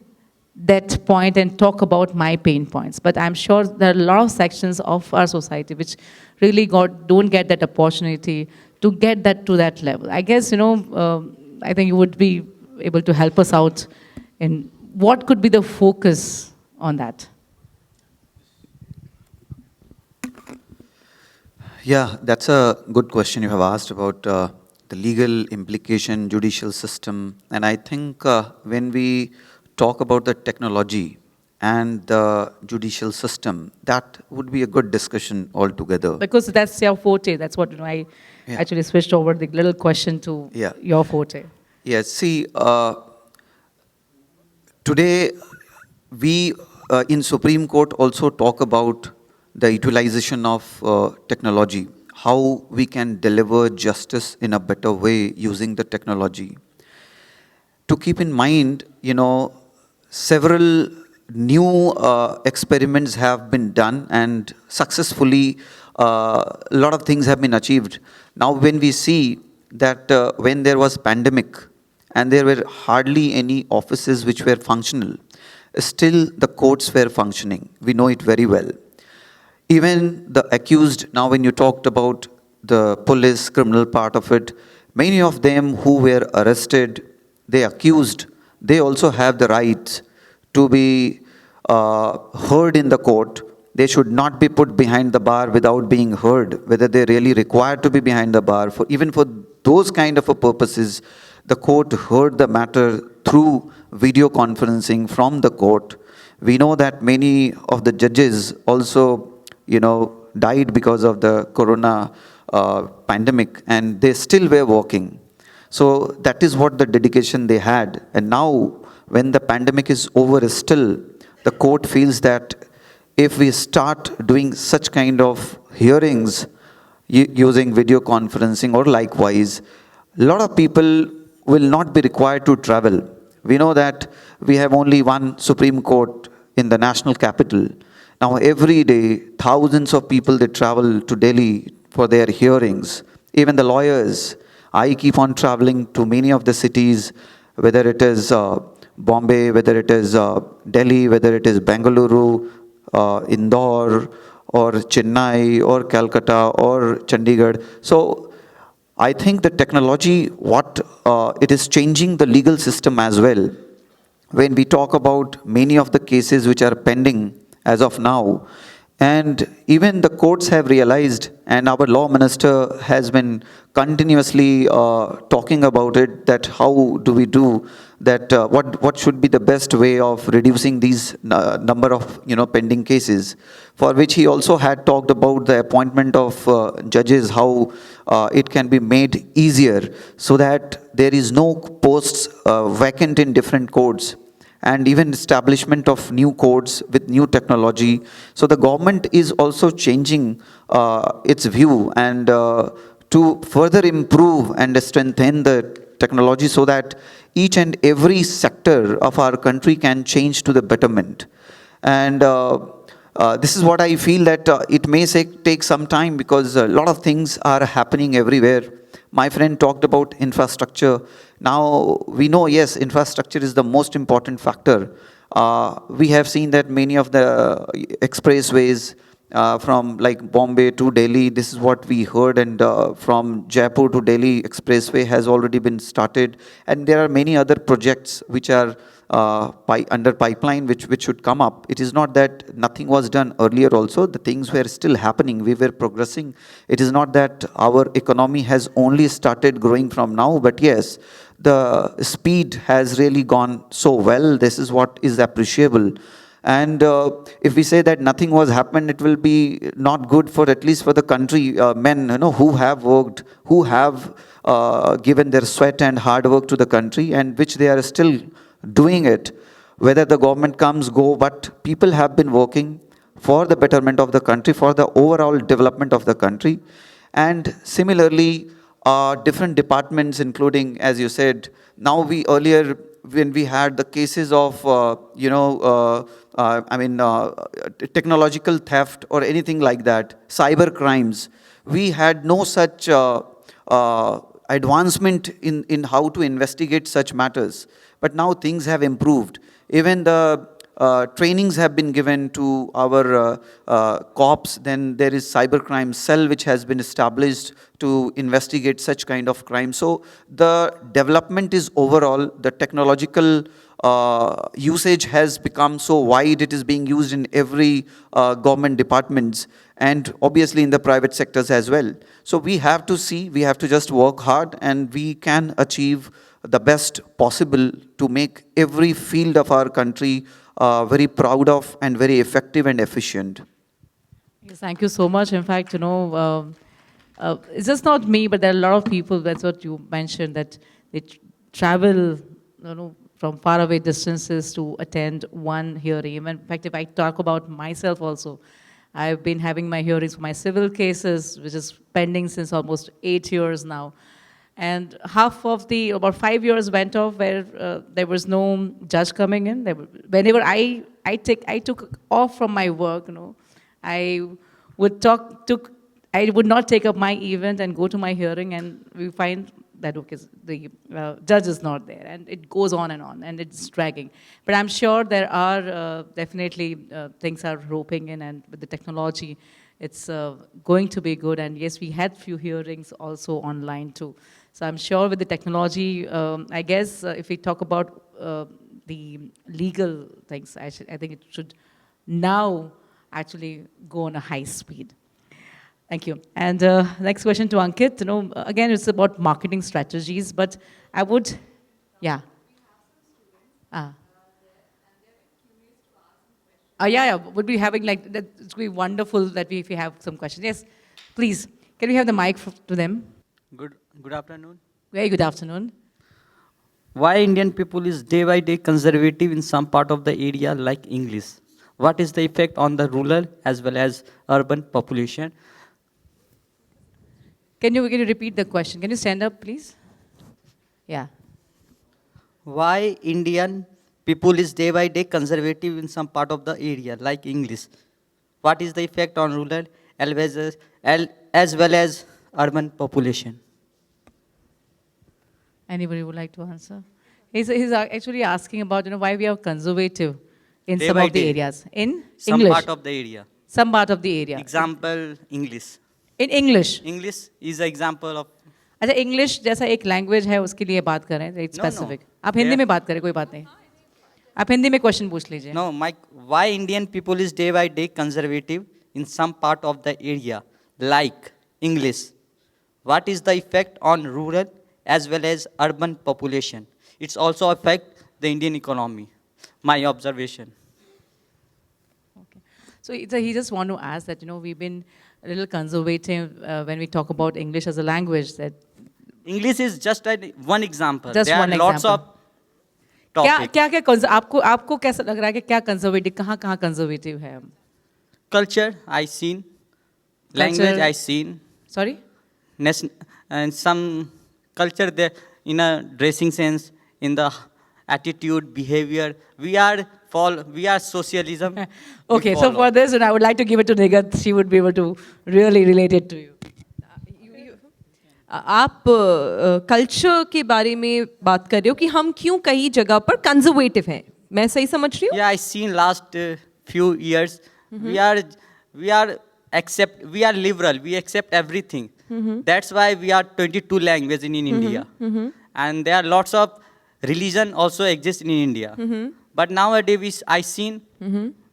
that point and talk about my pain points. But I'm sure there are a lot of sections of our society which really don't get that opportunity to get that to that level. I guess, I think you would be able to help us out in what could be the focus on that. Yeah, that's a good question you have asked about the legal implication, judicial system. And I think when we talk about the technology and the judicial system, that would be a good discussion altogether. Because that's your forte. That's what I actually switched over the little question to your forte. Yes, see, today we in Supreme Court also talk about the utilization of technology, how we can deliver justice in a better way using the technology. To keep in mind, several new experiments have been done and successfully a lot of things have been achieved. Now when we see that when there was pandemic and there were hardly any offices which were functional, still the courts were functioning. We know it very well. Even the accused, now when you talked about the police criminal part of it, many of them who were arrested, they accused, they also have the right to be heard in the court. They should not be put behind the bar without being heard, whether they're really required to be behind the bar. Even for those kind of a purposes, the court heard the matter through video conferencing from the court. We know that many of the judges also, died because of the corona pandemic, and they still were working. So that is what the dedication they had. And now, when the pandemic is over, still the court feels that if we start doing such kind of hearings using video conferencing or likewise, a lot of people will not be required to travel. We know that we have only one Supreme Court in the national capital. Now every day, thousands of people, they travel to Delhi for their hearings. Even the lawyers, I keep on traveling to many of the cities, whether it is Bombay, whether it is Delhi, whether it is Bengaluru, Indore, or Chennai, or Calcutta, or Chandigarh. So I think the technology, it is changing the legal system as well. When we talk about many of the cases which are pending as of now, and even the courts have realized, and our law minister has been continuously talking about it, that how do we do that, what should be the best way of reducing these number of pending cases, for which he also had talked about the appointment of judges, how it can be made easier so that there is no posts vacant in different courts, and even establishment of new courts with new technology. So the government is also changing its view and to further improve and strengthen the technology so that each and every sector of our country can change to the betterment. And this is what I feel that it may take some time, because a lot of things are happening everywhere. My friend talked about infrastructure. Now we know, yes, infrastructure is the most important factor. We have seen that many of the expressways from like Bombay to Delhi, this is what we heard, and from Jaipur to Delhi expressway has already been started, and there are many other projects which are under pipeline which should come up. It is not that nothing was done earlier also, the things were still happening, we were progressing. It is not that our economy has only started growing from now, but yes, the speed has really gone so well. This is what is appreciable. And if we say that nothing was happened, it will be not good for, at least for the country, men who have worked, who have given their sweat and hard work to the country, and which they are still doing it. Whether the government comes, go, but people have been working for the betterment of the country, for the overall development of the country. And similarly, different departments, including, as you said, now we earlier, when we had the cases of, technological theft or anything like that, cyber crimes, we had no such advancement in how to investigate such matters. But now things have improved. Even the trainings have been given to our cops. Then there is cybercrime cell which has been established to investigate such kind of crime. So the development is overall, the technological usage has become so wide, it is being used in every government departments, and obviously in the private sectors as well. So we have to see, we have to just work hard, and we can achieve the best possible to make every field of our country very proud of and very effective and efficient. Yes, thank you so much. In fact, it's just not me, but there are a lot of people, that's what you mentioned, that they travel from faraway distances to attend one hearing. In fact, if I talk about myself also, I've been having my hearings for my civil cases, which is pending since almost 8 years now. And half of about 5 years went off where there was no judge coming in. Whenever I took off from my work, I would took I would not take up my event and go to my hearing, and we find that okay, the judge is not there, and it goes on, and it's dragging. But I'm sure there are definitely things are roping in, and with the technology, it's going to be good. And yes, we had few hearings also online too. So I'm sure with the technology, I guess if we talk about the legal things, I think it should now actually go on a high speed. Thank you. And next question to Ankit. Again, it's about marketing strategies, but I would, yeah. Yeah, would be having like, that, it would be wonderful that if we have some questions. Yes, please. Can we have the mic to them? Good afternoon. Very good afternoon. Why Indian people is day by day conservative in some part of the area like English? What is the effect on the rural as well as urban population? Can you repeat the question? Can you stand up, please? Yeah. Why Indian people is day by day conservative in some part of the area like English? What is the effect on rural as well as urban population? Anybody would like to answer? He's actually asking about why we are conservative in Day some by of the day. areas. In Some English? part of the area. Some part of the area. Example, English. In English? English is an example of... अच्छा English जैसा एक language है उसके लिए बात कर रहे हैं इट्स No, no. स्पेसिफिक आप हिंदी में बात करें कोई बात नहीं आप हिंदी में क्वेश्चन पूछ लीजिए No, why Indian people is day by day conservative in some part of the area, like English? What is the effect on rural as well as urban population? It's also affect the Indian economy. My observation. Okay. So he just want to ask that we've been a little conservative when we talk about English as a language. That English is just one example. Just there one are lots example. of topics. क्या आपको कैसा लग रहा है कि क्या conservative कहाँ conservative है हम Culture, I seen. Language, I seen. Sorry And some culture there in a dressing sense, in the attitude, behavior. We are socialism. We Okay, so follow. for this, and I would like to give it to Nighat. She would be able to really relate it to you. आप culture के बारे में बात कर रहे हो कि हम क्यों कई जगह पर कंजर्वेटिव हैं मैं सही समझ रही हूँ Yeah, I seen last few years. We are liberal. We accept everything. That's why we are 22 languages in India, and there are lots of religion also exist in India. But nowadays I seen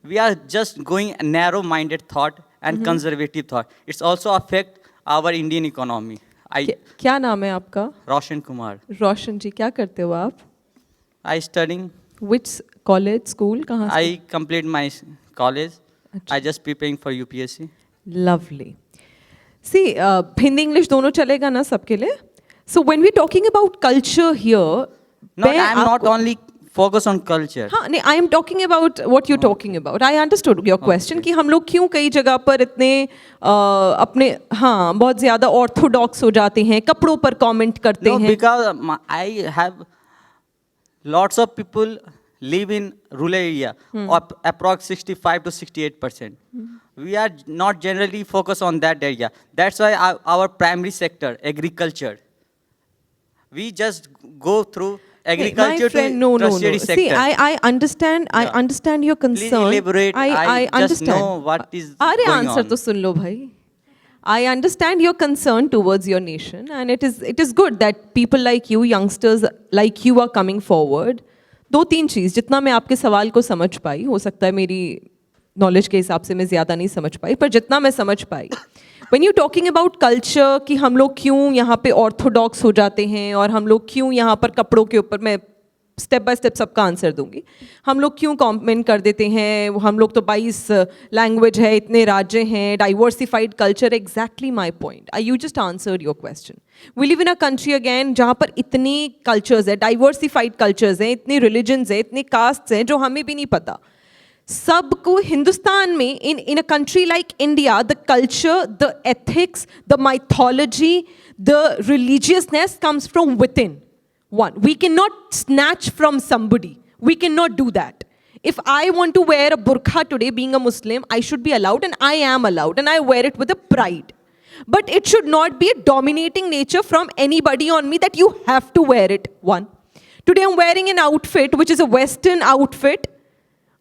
we are just going a narrow-minded thought and conservative thought. It's also affect our Indian economy. क्या नाम है आपका Roshan Kumar. रोशन जी क्या करते हो आप I studying. Which college school कहाँ से I complete my college. I just preparing for UPSC. Lovely सी हिंदी इंग्लिश दोनों चलेगा ना सबके लिए so when we talking about culture here No, I'm not only focus on culture. हाँ नहीं I am talking about what you talking about I understood your question कि हम लोग क्यों कई जगह पर इतने अपने हाँ बहुत ज़्यादा ऑर्थोडॉक्स हो जाते हैं कपड़ों पर कमेंट करते No, हैं because I have lots of people live in rural area, approx 65 to 68%. We are not generally focused on that area. That's why our primary sector, agriculture, we just go through agriculture My friend, to no. tertiary sector. See, I understand. I Yeah. understand your concern. Please elaborate. I just understand. know what is अरे going answer on. तो सुन लो भाई. I understand your concern towards your nation, and it is good that people like you, youngsters like you, are coming forward. दो तीन चीज़ जितना मैं आपके सवाल को समझ पाई हो सकता है मेरी नॉलेज के हिसाब से मैं ज़्यादा नहीं समझ पाई पर जितना मैं समझ पाई when you talking about culture कि हम लोग क्यों यहाँ पे ऑर्थोडॉक्स हो जाते हैं और हम लोग क्यों यहाँ पर कपड़ों के ऊपर मैं स्टेप बाय स्टेप सबका आंसर दूंगी हम लोग क्यों कमेंट कर देते हैं हम लोग तो 22 लैंग्वेज है इतने राज्य हैं diversified culture exactly my point I you just answered your question we live in a country again जहाँ पर इतनी कल्चर्स है डाइवर्सिफाइड कल्चर्स हैं इतनी रिलीजन्स हैं इतने कास्ट्स हैं जो हमें भी नहीं पता सबको हिंदुस्तान में in a country like India, the culture, the ethics, the mythology, the religiousness comes from within. One, we cannot snatch from somebody. We cannot do that. If I want to wear a burqa today, being a Muslim, I should be allowed, and I am allowed, and I wear it with a pride. But it should not be a dominating nature from anybody on me that you have to wear it. One. Today I'm wearing an outfit which is a Western outfit,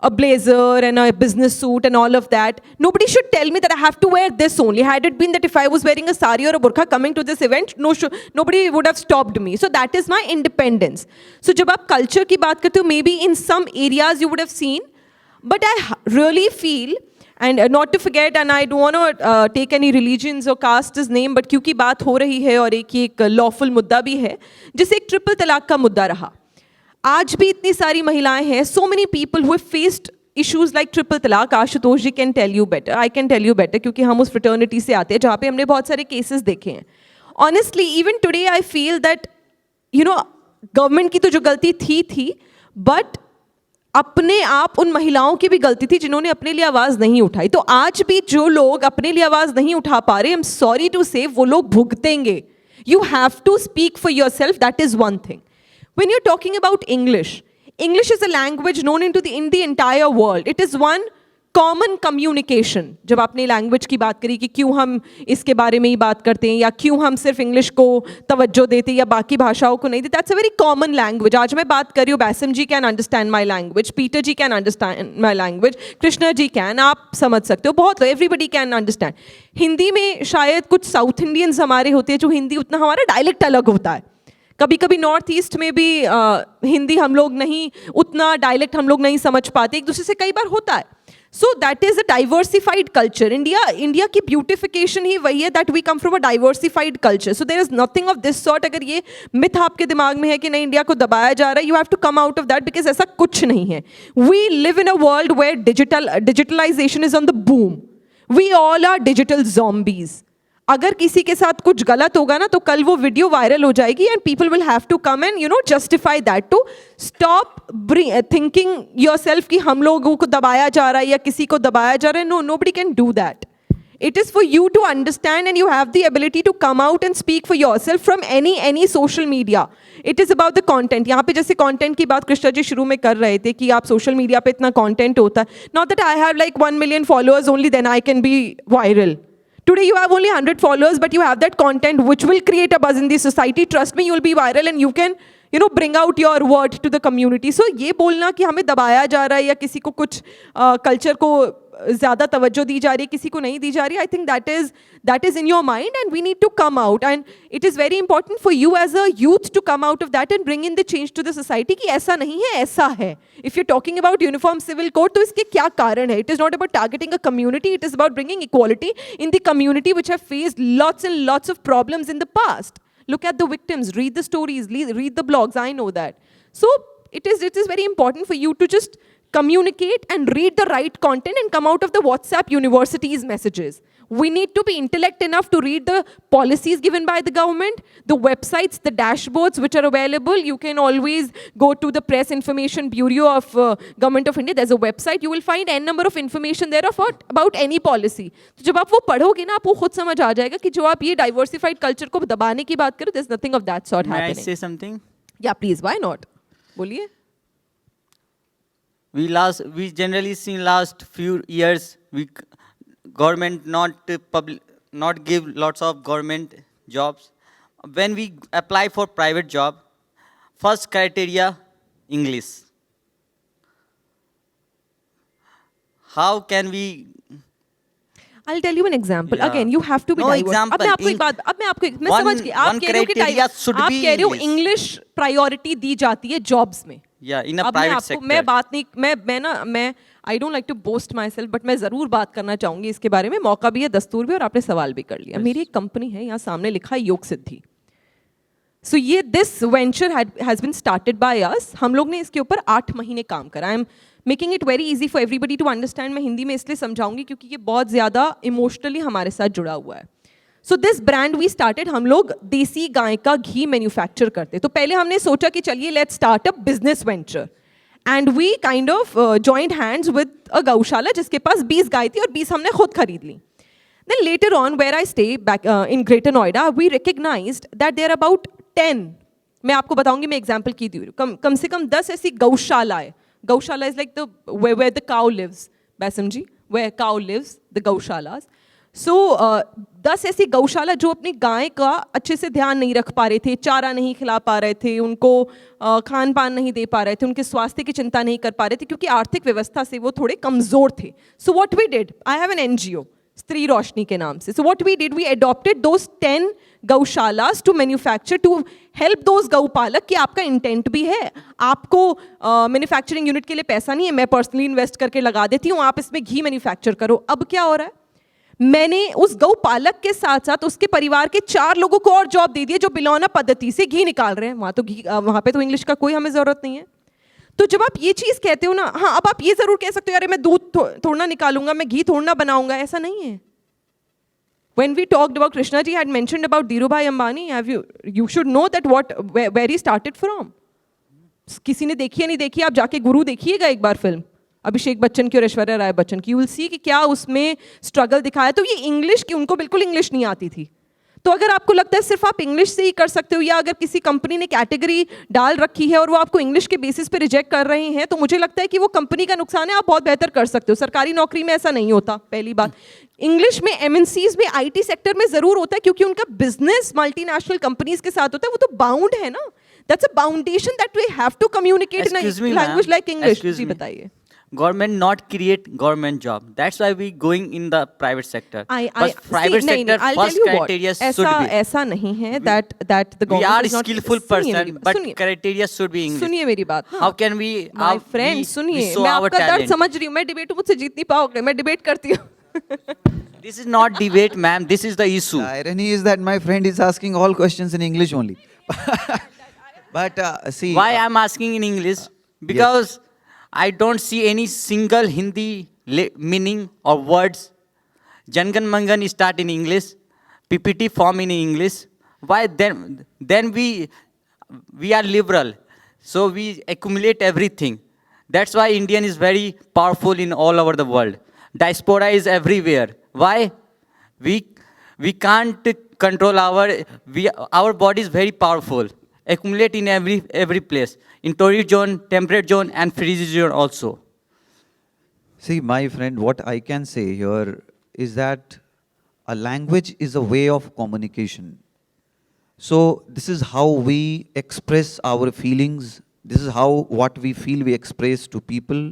a blazer and a business suit and all of that. Nobody should tell me that I have to wear this only. Had it been that if I was wearing a sari or a burqa coming to this event, nobody would have stopped me. So that is my independence. So जब आप culture की बात करते हो, maybe in some areas you would have seen, but I really feel, and not to forget, and I don't want to take any religions or caste's name, but क्योंकि बात हो रही है और एक lawful मुद्दा भी है, जैसे एक ट्रिपल तलाक का मुद्दा रहा. आज भी इतनी सारी महिलाएं हैं, so many people who have faced issues like triple talaq. Ashutosh ji can tell you better, I can tell you better, क्योंकि हम उस fraternity से आते हैं जहाँ पे हमने बहुत सारे cases देखे हैं. Honestly, even today I feel that, government की तो जो गलती थी, but अपने आप उन महिलाओं की भी गलती थी जिन्होंने अपने लिए आवाज़ नहीं उठाई. तो आज भी जो लोग अपने लिए आवाज़ नहीं उठा पा रहे, I'm sorry to say, वो लोग भुगतेंगे. You have to speak for yourself, that is one thing. When you're talking about English, English is a language known in the entire world. It is one common communication. जब आपने language की बात करी कि क्यों हम इसके बारे में ही बात करते हैं या क्यों हम सिर्फ English को तवज्जो देते हैं या बाकी भाषाओं को नहीं देते, that's a very common language. आज मैं बात कर रही हूँ, Bassam ji can understand my language, Peter ji can understand my language, Krishna ji can, आप समझ सकते हो, बहुत everybody can understand. हिंदी में शायद कुछ South Indians हमारे होते हैं जो हिंदी उतना, हमारा dialect अलग होता है. कभी कभी नॉर्थ ईस्ट में भी हिंदी हम लोग नहीं उतना, डायलेक्ट हम लोग नहीं समझ पाते, एक दूसरे से कई बार होता है. So that is a diversified culture. India की ब्यूटिफिकेशन ही वही है that we come from a diversified culture. So there is nothing of this sort. अगर ये मिथ आपके दिमाग में है कि नहीं इंडिया को दबाया जा रहा है, you have to come out of that, because ऐसा कुछ नहीं है. We live in a world where digitalisation is on the boom. We all are digital zombies. अगर किसी के साथ कुछ गलत होगा ना तो कल वो वीडियो वायरल हो जाएगी and people will have to come and justify that. To stop thinking yourself कि हम लोगों को दबाया जा रहा है या किसी को दबाया जा रहा है. Nobody can do that. It is for you to understand and you have the ability to come out and speak for yourself from any social media. It is about the content. यहाँ पे जैसे content की बात कृष्णा जी शुरू में कर रहे थे कि आप social media पे इतना content होता है. Not that I have like 1 million followers only then I can be viral. Today you have only 100 followers, but you have that content which will create a buzz in the society. Trust me, you will be viral and you can, bring out your word to the community. So ये बोलना कि हमें दबाया जा रहा है या किसी को कुछ culture को ज़्यादा तवज्जो दी जा रही है, किसी को नहीं दी जा रही, I think that is in your mind and we need to come out. And it is very important for you as a youth to come out of that and bring in the change to the society कि ऐसा नहीं है, ऐसा है. If you're talking about uniform civil code, तो इसके क्या कारण है? It is not about targeting a community, it is about bringing equality in the community which have faced lots and lots of problems in the past. Look at the victims, read the stories, read the blogs, I know that. So it is very important for you to just communicate and read the right content and come out of the WhatsApp university's messages. We need to be intellect enough to read the policies given by the government, the websites, the dashboards which are available. You can always go to the Press Information Bureau of Government of India. There's a website. You will find n number of information there about any policy. तो जब आप वो पढ़ोगे ना, आपको खुद समझ आ जाएगा कि जो आप ये diversified culture को दबाने की बात करो, there's nothing of that sort happening. May I say something? Yeah, please. Why not? बोलिए. We generally see last few years government not give lots of government jobs. When we apply for private job, first criteria English. How can we? I'll tell you an example. Yeah. Again, you have to be No diverse. example. अब मैं आपको मैं समझ गई. आप कह रहे हो कि आप कह रहे हो English priority दी जाती है jobs में. Yeah, in a private sector. मैं बात नहीं, मैं I don't like to boast myself, but मैं ज़रूर बात करना चाहूँगी इसके बारे में. मौका भी है, दस्तूर भी, और आपने सवाल भी कर लिया. मेरी एक कंपनी है, यहाँ सामने लिखा है योग सिद्धि. So this venture has been started by us. हम लोग ने इसके ऊपर 8 महीने काम करा. I'm making it very easy for everybody to understand. मैं हिंदी में इसलिए समझाऊंगी क्योंकि ये बहुत ज़्यादा इमोशनली हमारे साथ जुड़ा हुआ है. So this brand we started, हम लोग देसी गाय का घी मैन्युफैक्चर करते. तो पहले हमने सोचा कि चलिए let's start a business venture. And we kind of joined hands with a गौशाला जिसके पास 20 गाय थी और 20 हमने खुद खरीद ली. Then later on, where I stay back in Greater Noida, we recognized that there are about 10. मैं आपको बताऊंगी, मैं एग्जाम्पल की दी. कम से कम 10 ऐसी गौशाला है. Gaushala is like where the cow lives, Bassam ji, where cow lives, the gaushalas. सो 10 ऐसी गौशाला जो अपनी गाय का अच्छे से ध्यान नहीं रख पा रहे थे, चारा नहीं खिला पा रहे थे, उनको खान पान नहीं दे पा रहे थे, उनके स्वास्थ्य की चिंता नहीं कर पा रहे थे क्योंकि आर्थिक व्यवस्था से वो थोड़े कमज़ोर थे. So what we did, I have an NGO Stree Roshni के नाम से. So what we did, we adopted those 10 gaushalas to manufacture, to help those गौपालक कि आपका इंटेंट भी है, आपको मैन्युफैक्चरिंग यूनिट के लिए पैसा नहीं है, मैं पर्सनली इन्वेस्ट करके लगा देती हूँ, आप इसमें घी मैन्युफैक्चर करो. अब क्या हो रहा है, मैंने उस गौपालक के साथ साथ उसके परिवार के 4 लोगों को और जॉब दे दी है जो बिलौना पद्धति से घी निकाल रहे हैं. वहाँ तो घी, वहाँ पे तो इंग्लिश का कोई हमें ज़रूरत नहीं है. तो जब आप ये चीज़ कहते हो ना, हाँ अब आप ये ज़रूर कह सकते हो यार मैं दूध थोड़ा ना निकालूंगा, मैं घी थोड़ा ना बनाऊंगा, ऐसा नहीं है. When we talked about, Krishna ji had mentioned about Dhirubhai Ambani, you should know that where he started from. किसी ने देखी है नहीं देखी, आप जाके गुरु देखिएगा एक बार फिल्म अभिषेक बच्चन की और ऐश्वर्या राय बच्चन की, यू विल सी कि क्या उसमें स्ट्रगल दिखाया. तो ये इंग्लिश की, उनको बिल्कुल इंग्लिश नहीं आती थी. तो अगर आपको लगता है सिर्फ आप इंग्लिश से ही कर सकते हो, या अगर किसी कंपनी ने कैटेगरी डाल रखी है और वो आपको इंग्लिश के बेसिस पे रिजेक्ट कर रहे हैं, तो मुझे लगता है कि वो कंपनी का नुकसान है, आप बहुत बेहतर कर सकते हो. सरकारी नौकरी में ऐसा नहीं होता. पहली बात, इंग्लिश में MNCs में IT सेक्टर में ज़रूर होता है क्योंकि उनका बिजनेस मल्टीनेशनल कंपनीज के साथ होता है, वो तो बाउंड है ना. That's a boundation that we have to communicate in a language like English. जी बताइए. Government not create government job. That's why we going in the private sector. But private sector first criteria should be. ऐसा नहीं है that the government we are is not skillful person, but criteria should be English. सुनिए मेरी बात. How can we? My friend, सुनिए, मैं आपका दर्द समझ रही हूँ. मैं डिबेट मुझसे जीत नहीं पाओगे, मैं डिबेट करती हूँ. This is not debate, ma'am. This is the issue. The irony is that my friend is asking all questions in English only. But see. Why I'm asking in English? Because I don't see any single Hindi meaning or words. Jangan Mangan start in English. PPT form in English. Why then? Then we are liberal, so we accumulate everything. That's why Indian is very powerful in all over the world. Diaspora is everywhere. Why? We can't control our body is very powerful. Accumulate in every place. In torrid zone, temperate zone, and freeze zone also. See, my friend, what I can say here is that a language is a way of communication. So this is how we express our feelings. This is how what we feel we express to people.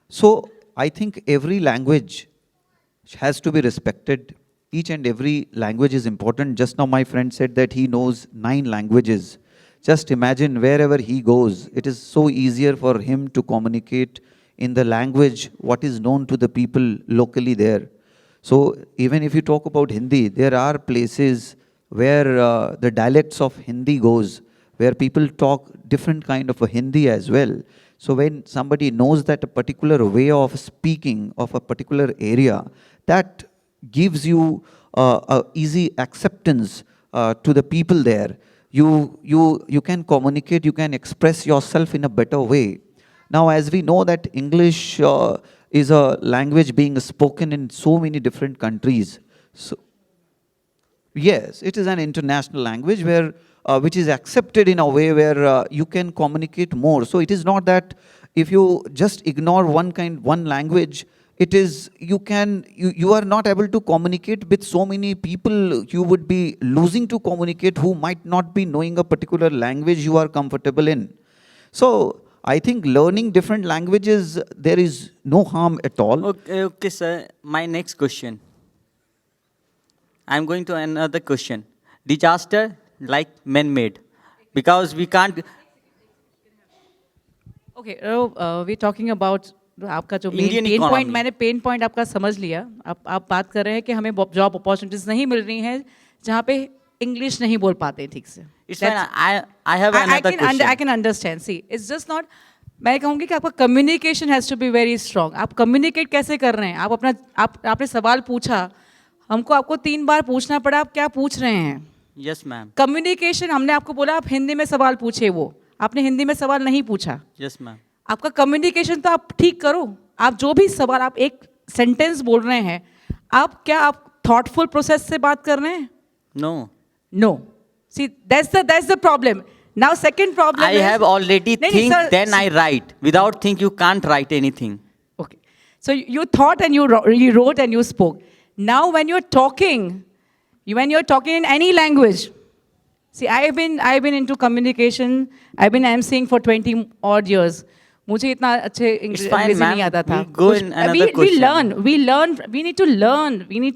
So I think every language has to be respected. Each and every language is important. Just now my friend said that he knows 9 languages. Just imagine wherever he goes, it is so easier for him to communicate in the language what is known to the people locally there. So even if you talk about Hindi, there are places where the dialects of Hindi goes, where people talk different kind of a Hindi as well. So when somebody knows that a particular way of speaking of a particular area, that gives you a easy acceptance to the people there. You can communicate, you can express yourself in a better way. Now, as we know that English is a language being spoken in so many different countries. So, yes, it is an international language where which is accepted in a way where you can communicate more. So it is not that if you just ignore one language, it is you are not able to communicate with so many people. You would be losing to communicate who might not be knowing a particular language you are comfortable in. So I think learning different languages, there is no harm at all. Okay, sir. My next question. I'm going to another question. Disaster like man-made, because we can't. Okay, we're talking about आपका जो Indian pen economy. Point, मैंने pain point आपका समझ लिया. आप बात कर रहे हैं कि हमें जॉब अपॉर्चुनिटीज नहीं मिल रही हैं जहाँ पे इंग्लिश नहीं बोल पाते ठीक से. It's fine. I have another question. I can understand. See, it's just not. मैं कहूँगी कि आपका communication has to be very strong. आप कम्युनिकेट कैसे कर रहे हैं? आपने सवाल पूछा, हमको आपको 3 बार पूछना पड़ा, आप क्या पूछ रहे हैं? Yes, ma'am. कम्युनिकेशन, हमने आपको बोला आप हिंदी में सवाल पूछे, वो आपने हिंदी में सवाल नहीं पूछा. Yes, ma'am. आपका कम्युनिकेशन तो आप ठीक करो. आप जो भी सवाल, आप एक सेंटेंस बोल रहे हैं, आप थॉटफुल प्रोसेस से बात कर रहे हैं? No. No. See, that's the problem. Now, second problem I have already think, sir, then I write. Without think, you can't write anything. Okay. So you thought and you wrote and you spoke. Now when you're talking, when you're talking in any language, see, I've been into communication, I've been emceeing for 20 odd years. मुझे इतना अच्छे fine, अंग्रेजी ma'am. नहीं आता था. We'll go in another we question. we need to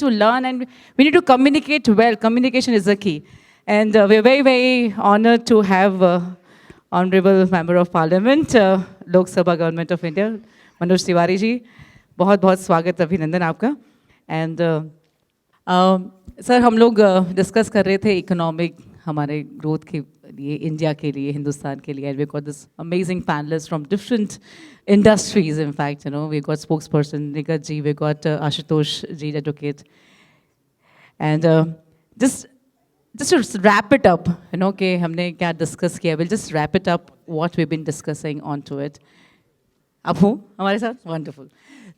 learn and we need to communicate well. Communication is the key. And we're very, very honored to have Honorable Member of Parliament, Lok Sabha Government of India, Manoj Tiwari ji. बहुत बहुत स्वागत अभिनंदन आपका. And sir हम लोग discuss कर रहे थे इकोनॉमिक हमारे ग्रोथ के लिए, इंडिया के लिए, हिंदुस्तान के लिए. And we got this amazing panelists from different industries. In fact, you know, we got spokesperson Nighat ji, we got Aashutosh ji, advocate. And just to wrap it up, you know, कि हमने क्या discuss किया, we'll just wrap it up what we've been discussing onto it. आप हो हमारे साथ? Wonderful.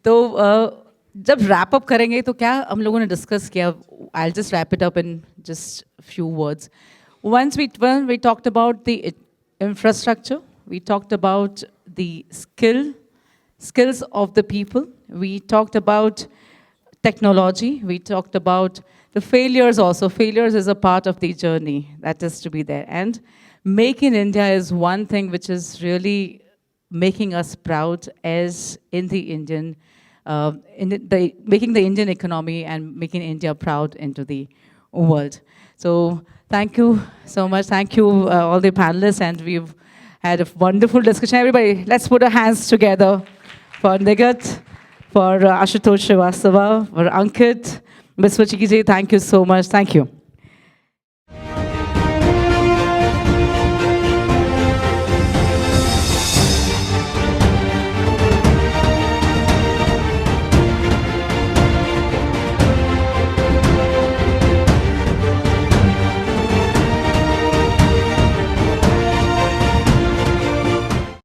तो जब wrap up करेंगे तो क्या हम लोगों ने discuss किया? I'll just wrap it up in just a few words. When we talked about the infrastructure, we talked about the skills of the people, we talked about technology, we talked about the failures also. Failures is a part of the journey that is to be there. And Make in India is one thing which is really making us proud as in the Indian, making the Indian economy and making India proud into the world. So thank you so much. Thank you all the panelists, and we've had a wonderful discussion. Everybody, let's put our hands together for Nighat, for Aashutosh Srivastava, for Ankit, Biswajit ji. Thank you so much. Thank you.